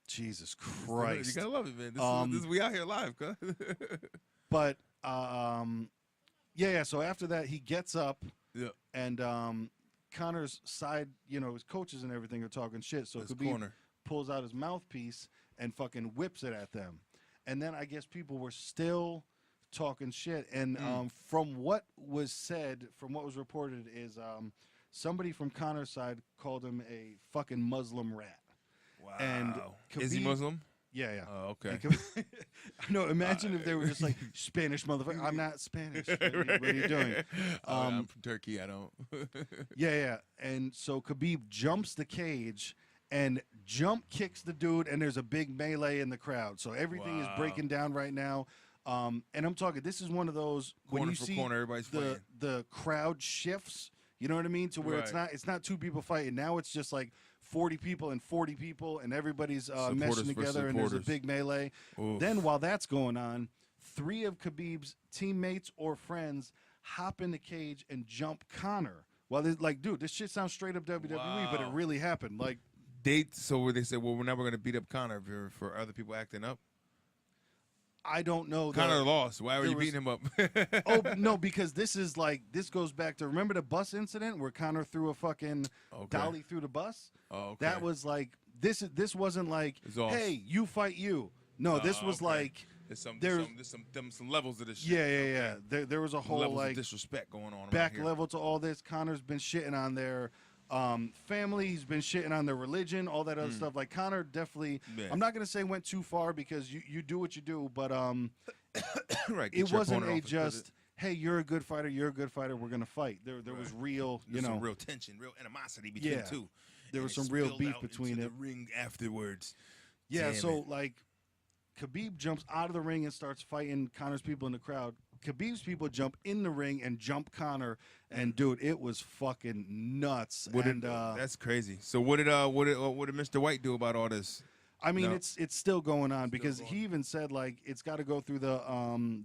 Jesus Christ, you gotta love it, man. This is we out here live, cuz. But yeah. So after that, he gets up. Yeah. And Conor's side, his coaches and everything are talking shit. So Khabib pulls out his mouthpiece and fucking whips it at them. And then I guess people were still talking shit. And from what was said, from what was reported, is somebody from Conor's side called him a fucking Muslim rat. Wow. And Is he Khabib- Muslim? Yeah, yeah. Oh, okay. And no, imagine if they were just like Spanish motherfucker. I'm not Spanish. What are you doing? I'm from Turkey. I don't. Yeah. And so Khabib jumps the cage and jump kicks the dude, and there's a big melee in the crowd. So everything is breaking down right now. And I'm talking, this is one of those Corner when you for see corner, everybody's fighting. the crowd shifts, you know what I mean? To where it's not two people fighting. Now it's just like 40 people and 40 people, and everybody's meshing together, and there's a big melee. Oof. Then while that's going on, 3 of Khabib's teammates or friends hop in the cage and jump Conor. Well, like, dude, this shit sounds straight up WWE, but it really happened. Like, they said, well, we're never going to beat up Conor for other people acting up. I don't know. Conor lost. Why were you beating him up? Oh no, because this goes back to, remember the bus incident where Conor threw a fucking dolly through the bus? Oh, okay. That was like this wasn't like, hey, you fight you. No, this was like there's some levels of this shit. Yeah. There was a whole levels like of disrespect going on back here. level to all this. Conor's been shitting on their family. He's been shitting on their religion, all that other stuff. Like Conor definitely, I'm not gonna say went too far, because you do what you do, but right, it wasn't a just, hey, you're a good fighter, we're gonna fight. There was real, some real tension, real animosity between the two. There was some real beef between the ring afterwards. Yeah, so like Khabib jumps out of the ring and starts fighting Conor's people in the crowd. Khabib's people jump in the ring and jump Conor, and dude, it was fucking nuts. That's crazy. So what did Mr. White do about all this? I mean, it's still going on, because he even said like it's got to go through the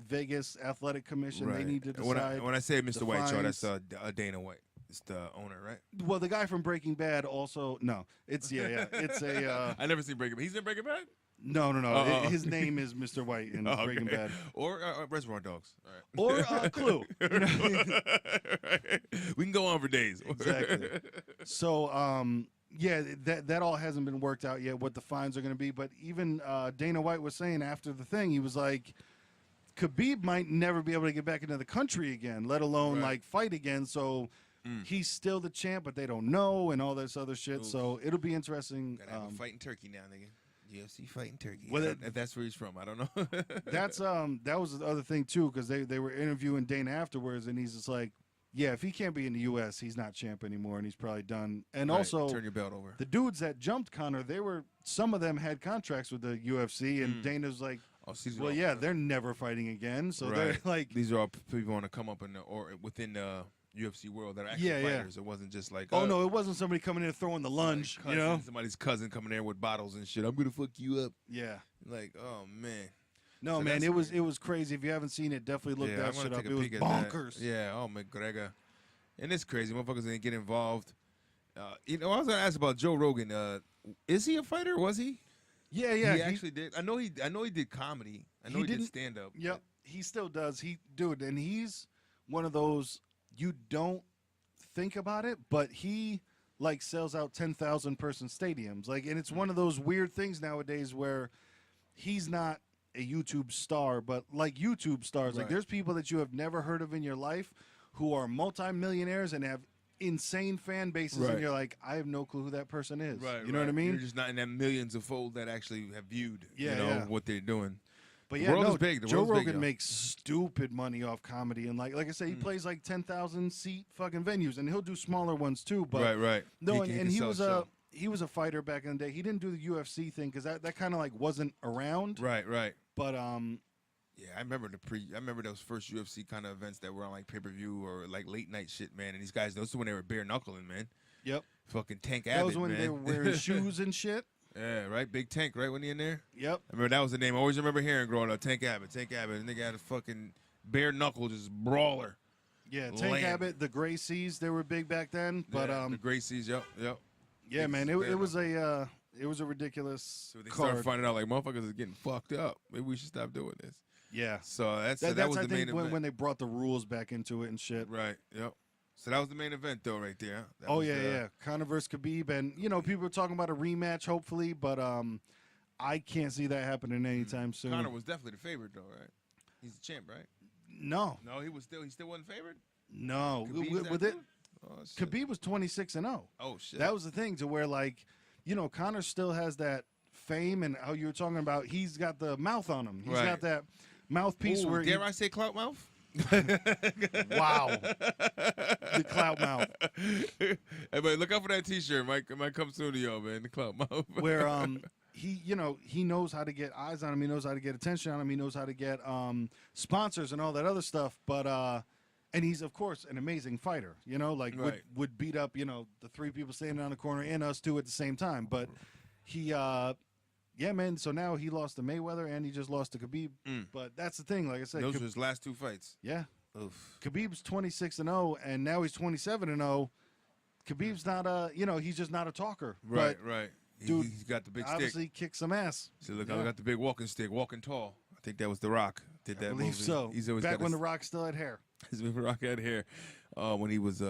Vegas Athletic Commission. Right. They need to decide. When I say Mr. White, Shaw, that's Dana White. It's the owner, right? Well, the guy from Breaking Bad also. No, it's it's a. I never seen Breaking Bad. He's in Breaking Bad. No. His name is Mr. White in Breaking Bad. Or Reservoir Dogs. All right. Or Clue. You know? We can go on for days. Exactly. So, yeah, that all hasn't been worked out yet, what the fines are going to be. But even Dana White was saying after the thing, he was like, Khabib might never be able to get back into the country again, let alone like fight again. So he's still the champ, but they don't know, and all this other shit. Oof. So it'll be interesting. Gotta have a fight in Turkey now, nigga. UFC fighting Turkey. Well, if that's where he's from, I don't know. That's that was the other thing too, because they were interviewing Dana afterwards, and he's just like, yeah, if he can't be in the U.S., he's not champ anymore, and he's probably done. And also, turn your belt over. The dudes that jumped Conor, some of them had contracts with the UFC, and Dana's like, well, yeah, they're never fighting again. So they're like, these are all people want to come up or within the UFC world that are actually fighters. It wasn't just like, no, it wasn't somebody coming in and throwing the lunge, cousin, you know, somebody's cousin coming there with bottles and shit. I'm gonna fuck you up. Yeah, like, oh man. No, so man, it was crazy. If you haven't seen it, definitely look that shit up. It was bonkers. Yeah, oh McGregor, and it's crazy. Motherfuckers didn't get involved. I was gonna ask about Joe Rogan. Is he a fighter? Was he? Yeah. He actually did. I know he did comedy. I know he did stand up. Yep, he still does. And he's one of those, you don't think about it, but he like sells out 10,000 person stadiums. Like, and it's one of those weird things nowadays where he's not a YouTube star, but like YouTube stars, like there's people that you have never heard of in your life who are multimillionaires and have insane fan bases, and you're like, I have no clue who that person is. You know what I mean? You're just not in that millions of fold that actually have viewed, what they're doing. But the world is big. Joe Rogan makes stupid money off comedy, and like I said, he plays like 10,000 seat fucking venues, and he'll do smaller ones too. But no, he was a fighter back in the day. He didn't do the UFC thing because that kind of like wasn't around. Right. But yeah, I remember those first UFC kind of events that were on like pay-per-view or like late night shit, man. And these guys, those were when they were bare knuckling, man. Yep. Fucking Tank Abbott, that was when they were wearing shoes and shit. Yeah, right? Big Tank, right, when he in there? Yep. I remember that was the name. I always remember hearing growing up, Tank Abbott. And they got a fucking bare knuckle, just brawler. Yeah, Tank Abbott, the Gracies, they were big back then. But the Gracies, yep. Yeah, man, it was a ridiculous So they card. started finding out, like, motherfuckers is getting fucked up. Maybe we should stop doing this. Yeah. So that was the main event. When they brought the rules back into it and shit. Right, yep. So that was the main event, though, right there. Yeah. Conor versus Khabib. And, people were talking about a rematch, hopefully, but I can't see that happening anytime soon. Conor was definitely the favorite, though, right? He's the champ, right? No. No, he still wasn't favored? No. Oh, shit. Khabib was 26-0. Oh, shit. That was the thing to where, like, you know, Conor still has that fame, and how you were talking about, he's got the mouth on him. He's got that mouthpiece. Ooh, where dare I say clout mouth? Wow. The clout mouth. Hey, but look out for that T-shirt. It might come soon to y'all, man. The clout mouth. Where he, you know, he knows how to get eyes on him. He knows how to get attention on him. He knows how to get sponsors and all that other stuff. But and he's, of course, an amazing fighter. You know, like would beat up, you know, the three people standing on the corner and us two at the same time. But he, yeah, man. So now he lost to Mayweather and he just lost to Khabib. But that's the thing. Like I said, those were his last two fights. Yeah. Oof. Khabib's 26-0, and now he's 27-0. Khabib's not you know, he's just not a talker. Right, but right. Dude, He's got the big obviously stick. kicks some ass. So look, I got the big walking stick, walking tall. I think that was The Rock. Did that I believe movie. so. He's always back got when The Rock still had hair. The Rock had hair. When he was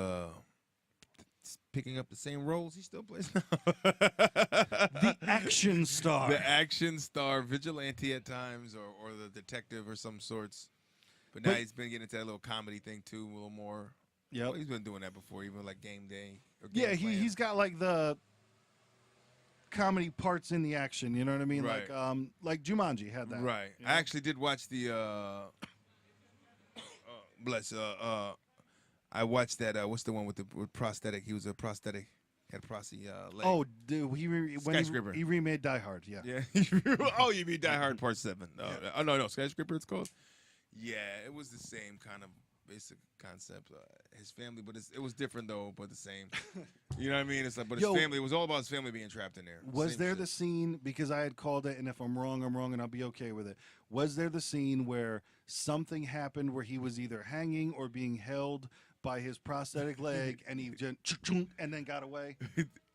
picking up the same roles he still plays now. The action star. The action star, vigilante at times, or the detective or some sorts. But now he's been getting into that little comedy thing too, a little more. Yep. Well, he's been doing that before, even like Game Day. Or Yeah, Game Plan. he's got like the comedy parts in the action. You know what I mean? Right. Like Jumanji had that. Right. You know? I actually did watch the. I watched that. What's the one with prosthetic? He was a prosthetic. Had a prosthetic leg. Oh, dude, Skyscraper. he remade Die Hard. Yeah. Yeah. Oh, you mean Die Hard Part 7? No, oh no, Skyscraper. It's called. Yeah, it was the same kind of basic concept. His family, but it was different though, but the same. You know what I mean? It's like, but his family. It was all about his family being trapped in there. Was Same there shit. the scene, because I had called it, and if I'm wrong, and I'll be okay with it. Was there the scene where something happened where he was either hanging or being held by his prosthetic leg, and he just and then got away?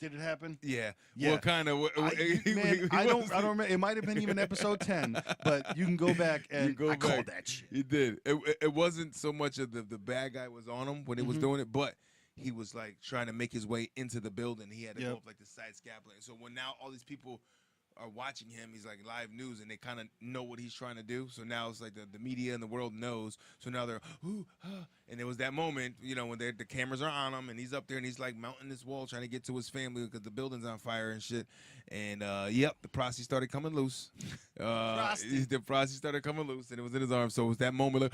Did it happen? Yeah. Yeah. What kind of? Man, I don't remember. It might have been even episode 10, but you can go back and I called that shit. You did. It wasn't so much of the bad guy was on him when he was doing it, but he was like trying to make his way into the building. He had to go up like the side scaffolding. So when now all these people are watching him, he's like live news, and they kind of know what he's trying to do. So now it's like the media and the world knows. So now they're and there was that moment, you know, when the cameras are on him, and he's up there and he's like mounting this wall trying to get to his family because the building's on fire and shit. And the prosty started coming loose. The prosty started coming loose, and it was in his arm. So it was that moment, like,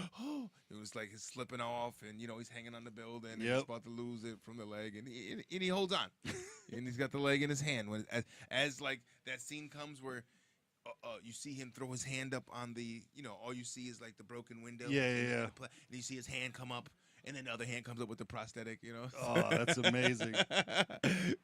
it was like he's slipping off, and you know he's hanging on the building, and he's about to lose it from the leg, and he holds on, and he's got the leg in his hand. When as like that scene comes where you see him throw his hand up on the, you know, all you see is like the broken window. Yeah. And you see his hand come up, and then the other hand comes up with the prosthetic, you know. Oh, that's amazing.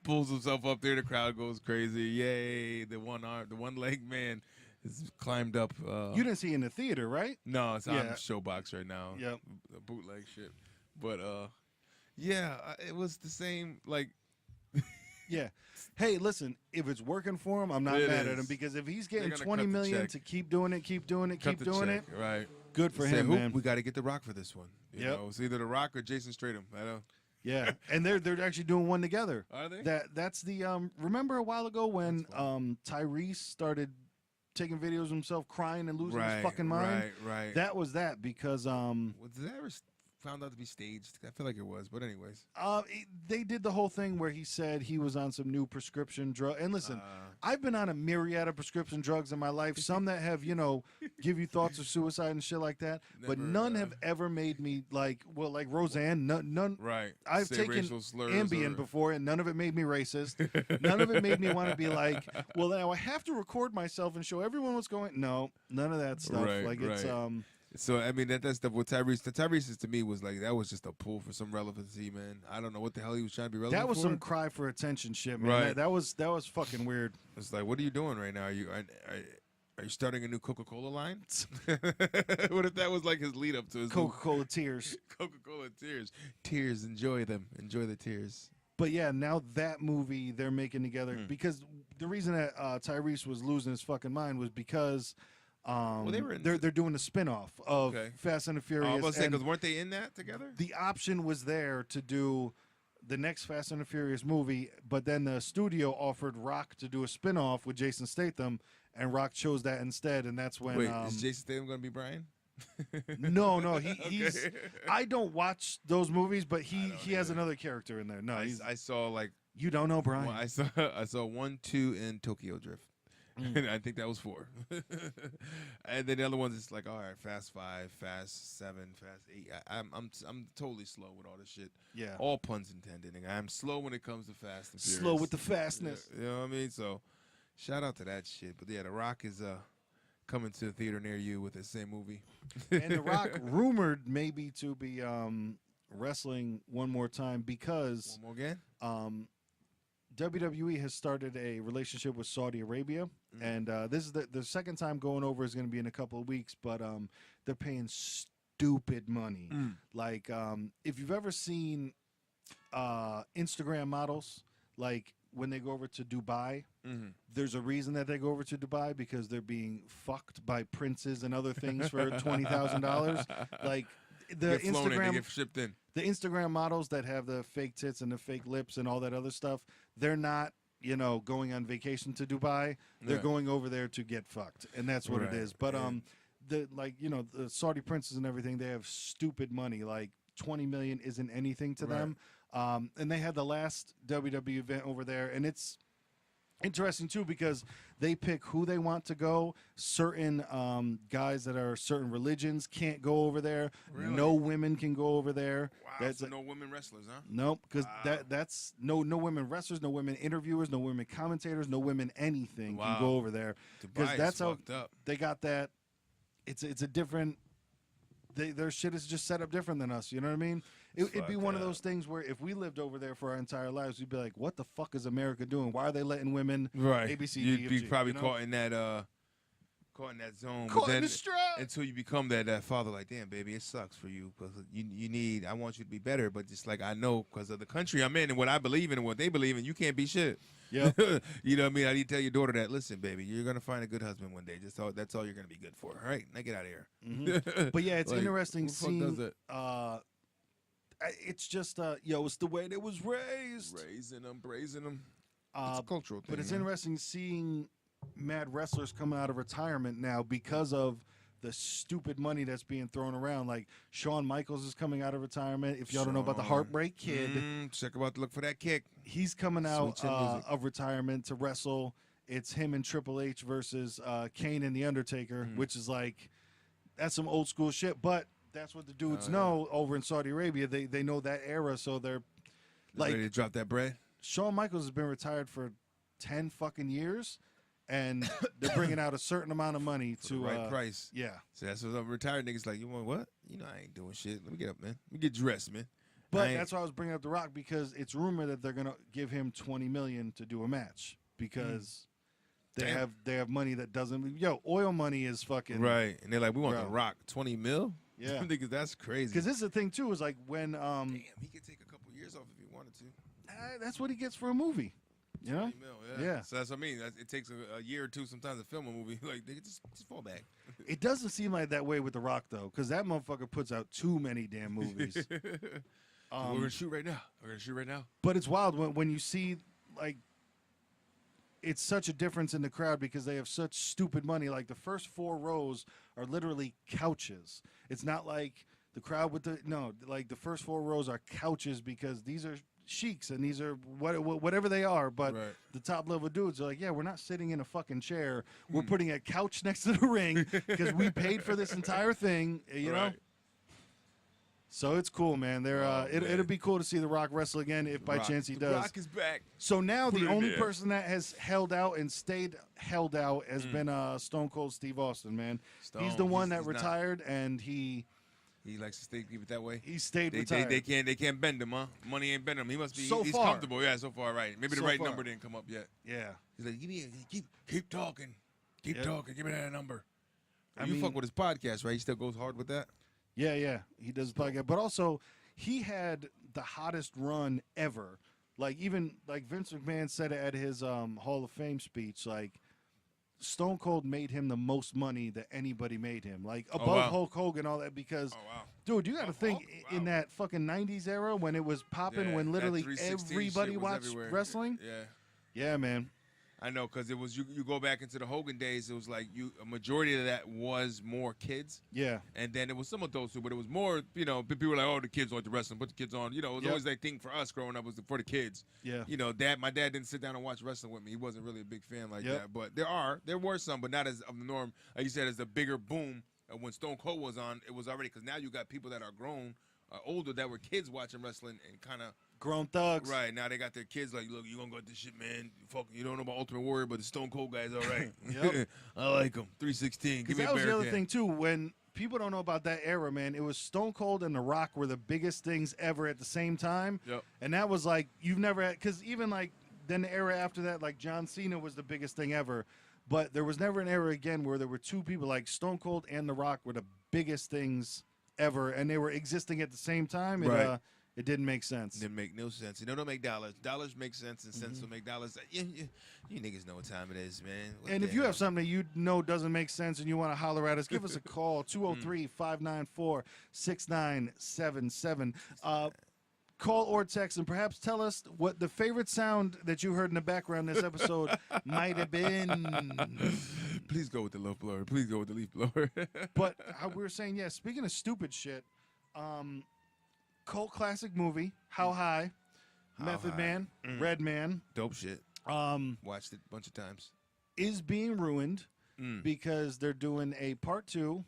Pulls himself up there, the crowd goes crazy. Yay, the one leg man is climbed up. You didn't see it in the theater, right? No, it's on Showbox right now. Yep. The bootleg shit. But it was the same, like. Yeah. Hey, listen, if it's working for him, I'm not mad at him, because if he's getting 20 million to keep doing it, right. Good for him, man. We got to get The Rock for this one. You know, it's either The Rock or Jason Statham. I know. Yeah, and they're actually doing one together. Are they? That's the remember a while ago when Tyrese started taking videos of himself crying and losing his fucking mind? Right. That was that, because was that ever found out to be staged? I feel like it was, but anyways. They did the whole thing where he said he was on some new prescription drug. And listen, I've been on a myriad of prescription drugs in my life. Some that have, you know, give you thoughts of suicide and shit like that. But none have ever made me like Roseanne. None. Right. I've taken Ambien before, and none of it made me racist. None of it made me want to be like, well, now I have to record myself and show everyone what's going. No, none of that stuff. It's So I mean that stuff with Tyrese. The Tyrese to me was like that was just a pull for some relevancy, man. I don't know what the hell he was trying to be relevant. That was for. some cry for attention shit, man. Right. That was fucking weird. It's like, what are you doing right now? Are you starting a new Coca-Cola line? What if that was like his lead up to his Coca-Cola tears? Coca-Cola tears. Enjoy them. Enjoy the tears. But yeah, now that movie they're making together, because the reason that Tyrese was losing his fucking mind was because. They're doing a spin-off of Fast and the Furious. I was about to say, because weren't they in that together? The option was there to do the next Fast and the Furious movie, but then the studio offered Rock to do a spin-off with Jason Statham, and Rock chose that instead, and that's when... Wait, is Jason Statham going to be Brian? No, he's. I don't watch those movies, but he has another character in there. No, I saw like you don't know Brian. well, I saw 1, 2, and Tokyo Drift. And I think that was 4. And then the other ones, it's like, all right, Fast 5, Fast 7, Fast 8. I'm totally slow with all this shit. Yeah. All puns intended. And I'm slow when it comes to Fast and Furious. Slow with the fastness. You know what I mean? So, shout out to that shit. But yeah, The Rock is coming to a theater near you with the same movie. And The Rock rumored maybe to be wrestling one more time because One more again? WWE has started a relationship with Saudi Arabia, and this is the second time going over is going to be in a couple of weeks, but they're paying stupid money. Like, if you've ever seen Instagram models, like when they go over to Dubai, there's a reason that they go over to Dubai because they're being fucked by princes and other things for $20,000. Like, the Get flown in, Instagram they get shipped in. the Instagram models that have the fake tits and the fake lips and all that other stuff, they're not, going on vacation to Dubai. They're going over there to get fucked, and that's what it is. But the Saudi princes and everything, they have stupid money. Like $20 million isn't anything to them. And they had the last WWE event over there, and it's interesting too because they pick who they want to go. Certain guys that are certain religions can't go over there. Really? No women can go over there. Wow, That's so no women wrestlers, huh? Nope, because that's no women wrestlers, no women interviewers, no women commentators, no women anything can go over there because that's how they got that. It's a different. Their shit is just set up different than us. You know what I mean? It'd be one of those things where if we lived over there for our entire lives, we'd be like, "What the fuck is America doing? Why are they letting women?" Right. ABC, You'd be DFG, probably caught in that zone. Caught but in the strap. until you become that father, like, damn, baby, it sucks for you because I want you to be better, but just like I know because of the country I'm in and what I believe in and what they believe in, you can't be shit. Yeah. You know what I mean? I need to tell your daughter that. Listen, baby, you're gonna find a good husband one day. That's all you're gonna be good for. All right, now get out of here. But yeah, it's like, interesting who the fuck seeing. does it? It's just it's the way it was raised. Braising them. It's a cultural thing. But it's interesting seeing mad wrestlers coming out of retirement now because of the stupid money that's being thrown around. Like Shawn Michaels is coming out of retirement. If y'all don't know about the Heartbreak Kid, check about to look for that kick. He's coming out of retirement to wrestle. It's him and Triple H versus Kane and The Undertaker, which is like, that's some old school shit. But that's what the dudes know over in Saudi Arabia. They know that era, so they're like ready to drop that bread. Shawn Michaels has been retired for 10 fucking years, and they're bringing out a certain amount of money for to the right price. Yeah. So that's what retired niggas like. You want what? I ain't doing shit. Let me get up, man. Let me get dressed, man. But that's why I was bringing up The Rock because it's rumored that they're gonna give him $20 million to do a match because they have money that doesn't. Oil money is fucking right, and they're like, we want The Rock $20 mil. Yeah, because that's crazy. Because this is the thing too is like when damn, he could take a couple years off if he wanted to. That's what he gets for a movie. You know? Yeah. So that's what I mean. It takes a year or two sometimes to film a movie. Like, they just fall back. It doesn't seem like that way with The Rock, though, because that motherfucker puts out too many damn movies. We're going to shoot right now. But it's wild when you see, like, it's such a difference in the crowd because they have such stupid money. Like, the first 4 rows are literally couches. It's not like the crowd with like, the first 4 rows are couches because these are sheiks and these are whatever they are, but the top level dudes are like, yeah, we're not sitting in a fucking chair, we're putting a couch next to the ring because we paid for this entire thing, you know. So it's cool, man. It'll be cool to see The Rock wrestle again if by chance he does. The Rock is back. So now the only person that has held out and stayed held out has been Stone Cold Steve Austin, man. He's the one that retired and he likes to keep it that way. He stayed retired. They can't bend him, huh? Money ain't bend him. He must be. He's far. comfortable. Yeah, so far, right. Maybe the right number didn't come up yet. Yeah. He's like, keep talking, talking. Give me that number. I you mean, fuck with his podcast, right? He still goes hard with that. Yeah. He does the podcast, but also he had the hottest run ever. Like even like Vince McMahon said it at his Hall of Fame speech. Like Stone Cold made him the most money that anybody made him, like above Hulk Hogan, all that. Because, dude, you got to think in that fucking '90s era when it was popping, when literally everybody watched wrestling. Yeah, man. I know, because it was you go back into the Hogan days. It was like a majority of that was more kids. Yeah. And then it was some adults too, but it was more, people were like, oh, the kids like the wrestling, put the kids on. It was always that thing for us growing up was for the kids. Yeah. My dad didn't sit down and watch wrestling with me. He wasn't really a big fan like that. But there were some, but not as of the norm. Like you said, as the bigger boom when Stone Cold was on, it was already, because now you got people that are grown, older, that were kids watching wrestling and kind of grown thugs. Right, now they got their kids like, look, you gonna go at this shit, man. Fuck, you don't know about Ultimate Warrior, but the Stone Cold guy's all right. I like him. 316. Give me that a was the other can. thing too. When people don't know about that era, man, it was Stone Cold and The Rock were the biggest things ever at the same time. Yep. And that was like you've never had, because even like then the era after that, like John Cena was the biggest thing ever. But there was never an era again where there were two people like Stone Cold and The Rock were the biggest things ever, and they were existing at the same time. Right. It didn't make sense. Didn't make no sense. Don't make dollars. Dollars make sense, and cents will make dollars. You niggas know what time it is, man. What And the if you hell? have something that you know doesn't make sense and you want to holler at us, give us a call, 203-594-6977. Call or text and perhaps tell us what the favorite sound that you heard in the background this episode might have been. Please go with the leaf blower. Please go with the leaf blower. But how we were saying, speaking of stupid shit, cult classic movie, How High, Method High. Man, Redman, Dope shit. Watched it a bunch of times. is being ruined because they're doing a part 2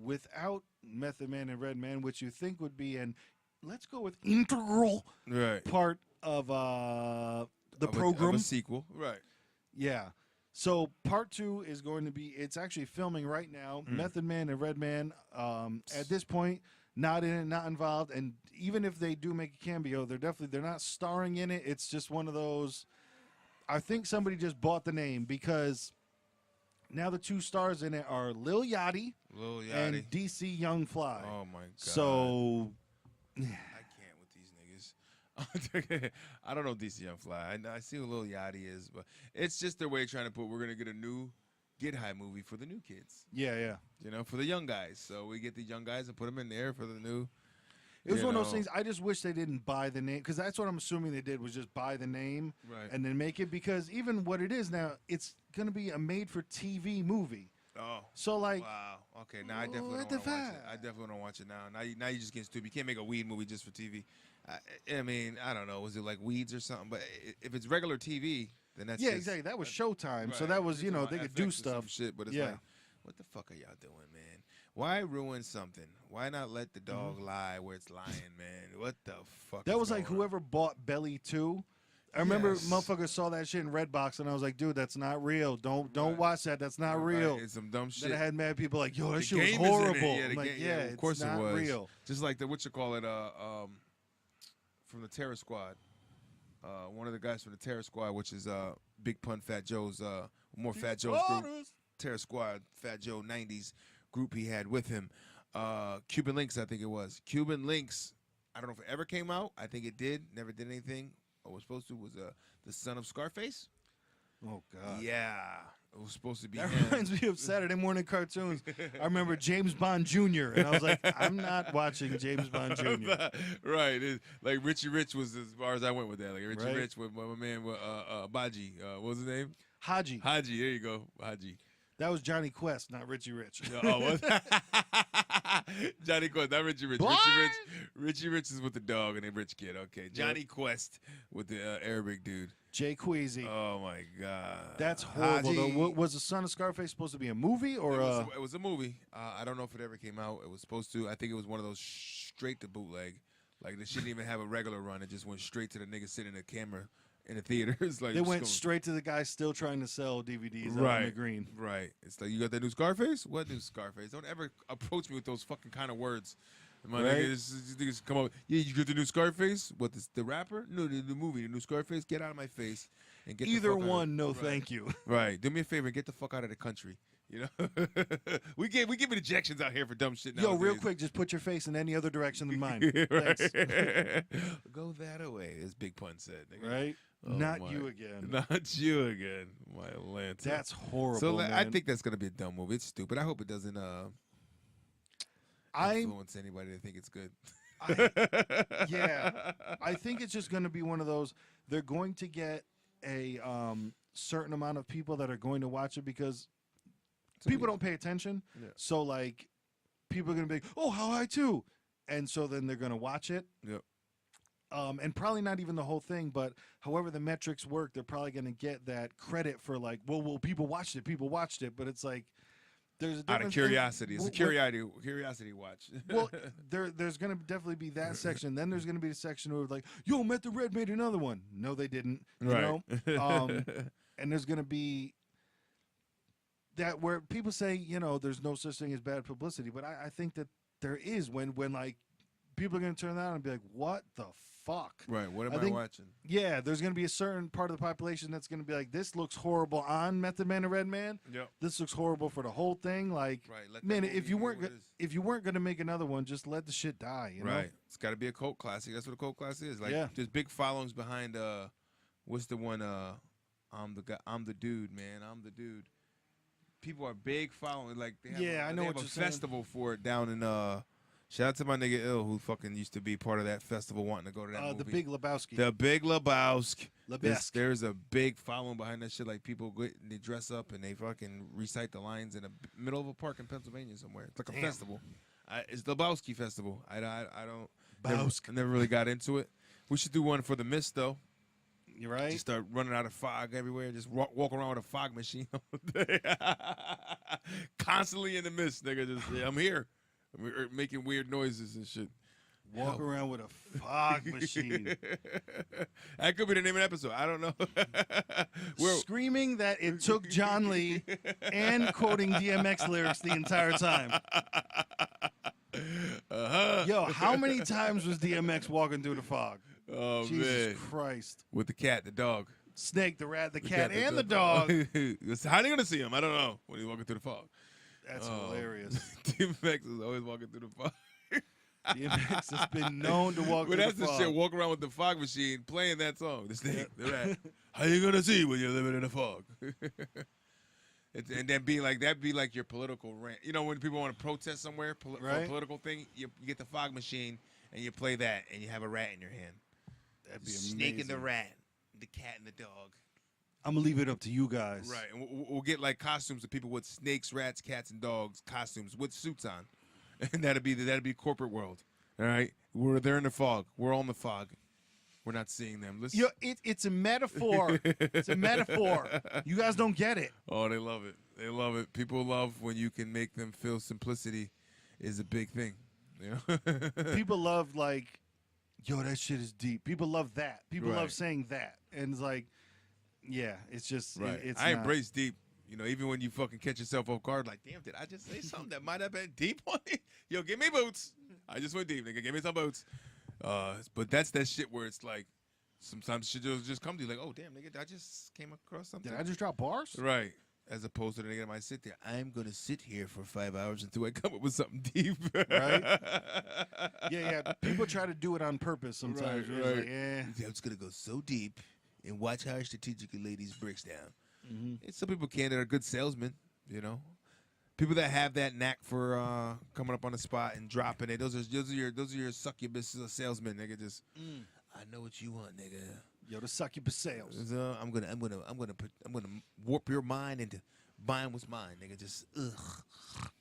without Method Man and Redman, which you think would be an, let's go with integral part of the program. Of a sequel. Right. Yeah. So part 2 is going to be, it's actually filming right now. Method Man and Redman, at this point, not in it, not involved. And even if they do make a cameo, they're not starring in it. It's just one of those, I think somebody just bought the name because now the two stars in it are Lil Yachty and DC Young Fly. Oh, my God. So I can't with these niggas. I don't know DC Young Fly. I see who Lil Yachty is, but it's just their way of trying to put, we're going to get a new Get High movie for the new kids. Yeah. For the young guys. So we get the young guys and put them in there for the new. It was one of those things. I just wish they didn't buy the name, because that's what I'm assuming they did, was just buy the name and then make it, because even what it is now, it's going to be a made-for-TV movie. Oh. So, like. Wow. Okay, now I definitely don't want to watch it. I definitely don't watch it now. Now you just getting stupid. You can't make a weed movie just for TV. I mean, I don't know. Was it like Weeds or something? But if it's regular TV, then that's Exactly. That was Showtime. Right. So that was, You're talking they about could do FX or stuff. some shit, but it's like, what the fuck are y'all doing, man? Why ruin something? Why not let the dog lie where it's lying, man? What the fuck? That is was like going on? whoever bought Belly 2. I remember motherfuckers saw that shit in Redbox, and I was like, dude, that's not real. Don't watch that. That's not real. It's some dumb shit. Then I had mad people like, yo, that The shit was game is in it. horrible. Yeah, I'm like, of course it's not it was. real. Just like from the Terror Squad. One of the guys from the Terror Squad, which is Big Pun Fat Joe's, more Fat Joe's group. Terror Squad, Fat Joe 90s group he had with him. Cuban Links, I think it was. Cuban Links, I don't know if it ever came out. I think it did. Never did anything. What was supposed to was the son of Scarface. Oh, God. Yeah. It was supposed to be That him. reminds me of Saturday morning cartoons. I remember James Bond Jr., and I was like, I'm not watching James Bond Jr. Right. Like Richie Rich was as far as I went with that. Like Richie Right. Rich with my man Baji. What was his name? Haji. Haji. There you go. Haji. That was Johnny Quest, not Richie Rich. Oh, what? Johnny Quest, not Richie Rich. Richie Rich is with the dog and the rich kid. Okay. Johnny Quest with the Arabic dude. Jay Queasy. Oh, my God. That's horrible, Haji. though. Was The Son of Scarface supposed to be a movie? Or it was a movie. I don't know if it ever came out. It was supposed to. I think it was one of those straight to bootleg. Like, they shouldn't even have a regular run. It just went straight to the nigga sitting in the camera in the theaters. Like, they went straight to the guy still trying to sell DVDs out on the green. Right. It's like, you got that new Scarface? What new Scarface? Don't ever approach me with those fucking kind of words. My niggas come up. Yeah, you get the new Scarface? What, the rapper? No, the movie, the new Scarface. Get out of my face and get Either the fuck one, out. no thank you. Right. Do me a favor and get the fuck out of the country. You know, we give ejections out here for dumb shit. Yo, nowadays. real quick, just put your face in any other direction than mine. Right. Thanks. Go that way, as Big Pun said. Nigga. Right? Oh, Not my. you again. Not you again, my Atlanta. That's horrible. So man. I think that's gonna be a dumb movie. It's stupid. I hope it doesn't influence anybody to think it's good. Yeah, I think it's just going to be one of those. They're going to get a certain amount of people that are going to watch it because people don't pay attention. Yeah. So like people are going to be like, oh, how high too? And so then they're going to watch it. Yep. And probably not even the whole thing, but however the metrics work, they're probably going to get that credit for like, well, people watched it, but it's like there's a difference. Out of curiosity. It's a curiosity watch. Well, there's going to definitely be that section. Then there's going to be a section where like, yo, Met the Red made another one. No, they didn't. You know? And there's going to be that where people say, you know, there's no such thing as bad publicity, but I think that there is when like people are going to turn that on and be like, what the fuck? Right. What am I watching? Yeah, there's going to be a certain part of the population that's going to be like, this looks horrible on Method Man and Redman. Yep. This looks horrible for the whole thing. Like, right. man, if you weren't going to make another one, just let the shit die. You know? Right. It's got to be a cult classic. That's what a cult classic is. Like, Yeah. there's big followings behind. What's the one? I'm the guy. I'm the dude, man. I'm the dude. People are big following. Like, they have I know what a you're saying. festival for it down in. Shout out to my nigga Ill, who fucking used to be part of that festival, wanting to go to that movie. The Big Lebowski. The Big Lebowski. Lebowski. There's a big following behind that shit. Like, people they dress up and they fucking recite the lines in the middle of a park in Pennsylvania somewhere. It's like a festival. It's the Lebowski Festival. I don't. Never really got into it. We should do one for the Mist though. You're right. Just start running out of fog everywhere. Just walk around with a fog machine all day. Constantly in the mist, nigga. Just I'm here. I'm making weird noises and shit. Walk around with a fog machine. That could be the name of the episode. I don't know. Screaming that it took John Lee and quoting DMX lyrics the entire time. Yo, how many times was DMX walking through the fog? Oh, Jesus man. Christ. With the cat, the dog. Snake, the rat, the cat, and the dog. How are they going to see him? I don't know when he's walking through the fog. That's hilarious. DMX is always walking through the fog. DMX has been known to walk through the fog. But that's the shit. Walk around with the fog machine playing that song. The snake, the rat. How you going to see when you're living in the fog? And then be like, that'd be like your political rant. You know, when people want to protest somewhere for a political thing, you get the fog machine and you play that and you have a rat in your hand. That'd be amazing. Snake and the rat, the cat and the dog. I'm going to leave it up to you guys. Right. And we'll get like costumes of people with snakes, rats, cats, and dogs costumes with suits on. And that'd be corporate world. All right. They're in the fog. We're all in the fog. We're not seeing them. Listen. It's a metaphor. It's a metaphor. You guys don't get it. Oh, they love it. They love it. People love when you can make them feel simplicity is a big thing. You know? People love like, yo, that shit is deep. People love that. People love saying that. And it's like, yeah, it's just, I embrace deep. You know, even when you fucking catch yourself off guard, like, damn, did I just say something that might have been deep on it? Yo, give me boots. I just went deep, nigga. Give me some boots. But that's that shit where it's like, sometimes shit just come to you like, oh, damn, nigga, I just came across something. Did I just drop bars? Right. As opposed to the nigga that might sit there. I'm going to sit here for 5 hours until I come up with something deep. Right? Yeah. People try to do it on purpose sometimes. Right. Like, I'm just going to go so deep and watch how I strategically lay these bricks down. Mm-hmm. And some people can that are good salesmen, you know. People that have that knack for coming up on the spot and dropping it. Those are your succubus salesmen, nigga. Just I know what you want, nigga. Yo, the succubus sales. I'm gonna warp your mind into buying what's mine, nigga. Just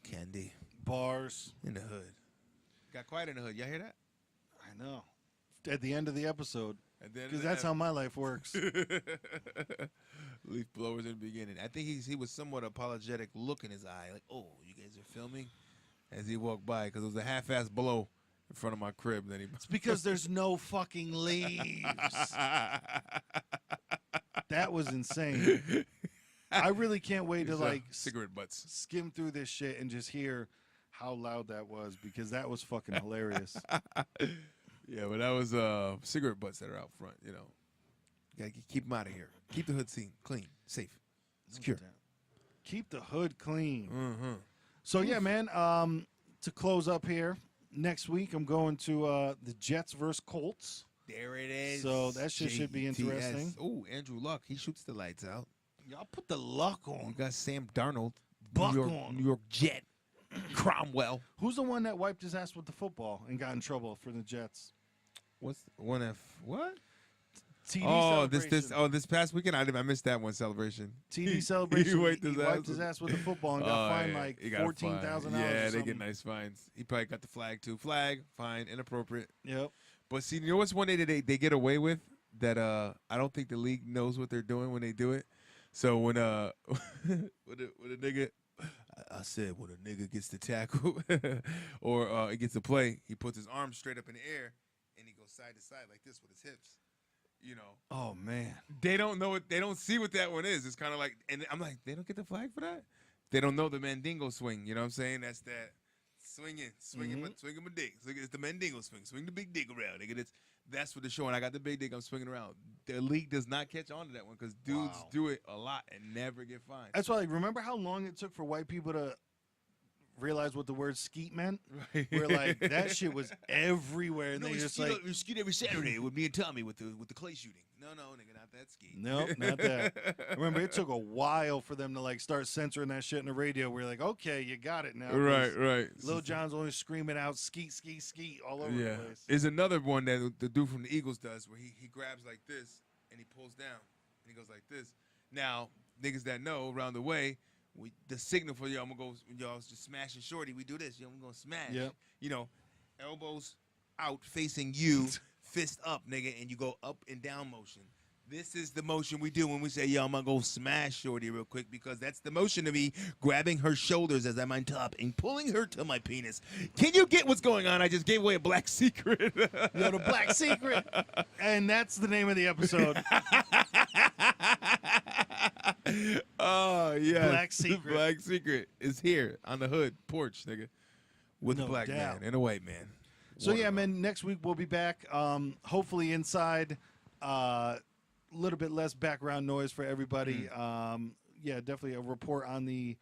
candy Bars in the hood. Got quiet in the hood. Y'all hear that? I know. At the end of the episode, because that's how how my life works. Leaf blowers in the beginning. I think he was somewhat apologetic look in his eye. Like, oh, you guys are filming? As he walked by, because it was a half-ass blow in front of my crib. Then It's because there's no fucking leaves. That was insane. I really can't wait to, like, cigarette butts. Skim through this shit and just hear how loud that was, because that was fucking hilarious. Yeah, but that was cigarette butts that are out front, you know. Gotta keep them out of here. Keep the hood clean, safe, secure. Keep the hood clean. Mm-hmm. So, yeah, man, to close up here, next week I'm going to the Jets versus Colts. There it is. So that shit should be interesting. Oh, Andrew Luck, he shoots the lights out. Y'all put the luck on. You got Sam Darnold, Buck New York, on. New York Jet, Cromwell. Who's the one that wiped his ass with the football and got in trouble for the Jets? What's 1F? What? TD this past weekend I missed that one celebration. TD celebration. He wiped his ass with the football and got fined like $14,000. Yeah, they get nice fines. He probably got the flag too. Flag, fine, inappropriate. Yep. But see, you know what's one day that they get away with that I don't think the league knows what they're doing when they do it. So when when a nigga, I said when a nigga gets the tackle or he gets a play, he puts his arms straight up in the air and he goes side to side like this with his hips. You know. Oh man. They don't know it. They don't see what that one is. It's kind of like, and I'm like, they don't get the flag for that. They don't know the Mandingo swing. You know what I'm saying? That's that swinging my dick. It's the Mandingo swing. Swing the big dick around. Nigga, that's what they're showing. I got the big dick. I'm swinging around. The league does not catch on to that one because dudes do it a lot and never get fined. That's why. Like, remember how long it took for white people to realize what the word skeet meant? Right. Where like that shit was everywhere, and they just like we skeet every Saturday with me and Tommy with the clay shooting. No, nigga, not that skeet. Nope, not that. Remember, it took a while for them to like start censoring that shit in the radio. We're like, okay, you got it now. Right. Lil Jon's only screaming out skeet, skeet, skeet all over the place. There's another one that the dude from the Eagles does where he grabs like this and he pulls down and he goes like this. Now, niggas that know around the way, the signal for y'all, I'm gonna go, y'all just smashing shorty. We do this, I'm gonna smash. Yep. You know, elbows out facing you, fist up, nigga, and you go up and down motion. This is the motion we do when we say, yo, I'm gonna go smash shorty real quick because that's the motion of me grabbing her shoulders as I'm on top and pulling her to my penis. Can you get what's going on? I just gave away a black secret. Yo, the black secret. And that's the name of the episode. Oh, yeah. Black secret. Black secret is here on the hood porch, nigga, with a black man and a white man. So, yeah, man, next week we'll be back, hopefully inside, little bit less background noise for everybody. Yeah, definitely a report on the,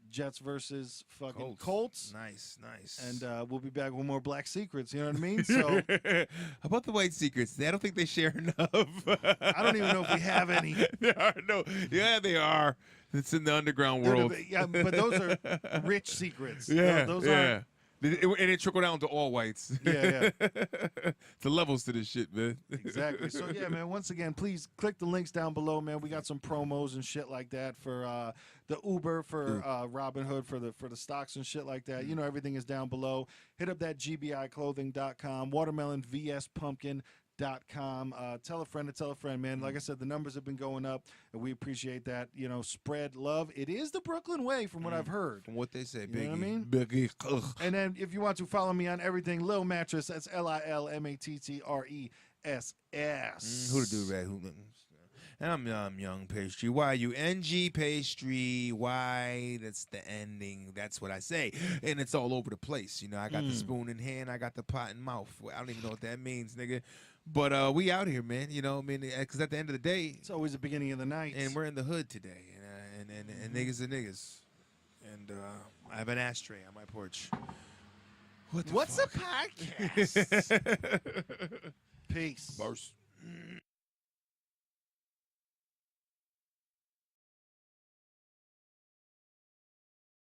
Jets versus fucking Colts. Nice. And we'll be back with more black secrets. You know what I mean? So, how about the white secrets? I don't think they share enough. I don't even know if we have any. There are no. Yeah, they are. It's in the underground world. Yeah, but those are rich secrets. Yeah, those aren't. And it trickled down to all whites. Yeah. The levels to this shit, man. Exactly. So, yeah, man, once again, please click the links down below, man. We got some promos and shit like that for the Uber, for Robinhood, for the stocks and shit like that. Everything is down below. Hit up that gbiclothing.com, watermelonvspumpkin.com. Tell a friend to tell a friend, man. Like I said, the numbers have been going up, and we appreciate that. Spread love. It is the Brooklyn way, from what I've heard. From what they say, Biggie. You know what I mean? Biggie. And then if you want to follow me on everything, Lil Mattress, that's LILMATTRESS. Who to do that? And I'm Young Pastry. YUNG Pastry. Y. That's the ending. That's what I say. And it's all over the place. I got the spoon in hand. I got the pot in mouth. I don't even know what that means, nigga. But we out here, man. Because at the end of the day, it's always the beginning of the night. And we're in the hood today. And niggas are niggas. And I have an ashtray on my porch. What's a podcast? Peace. Bars.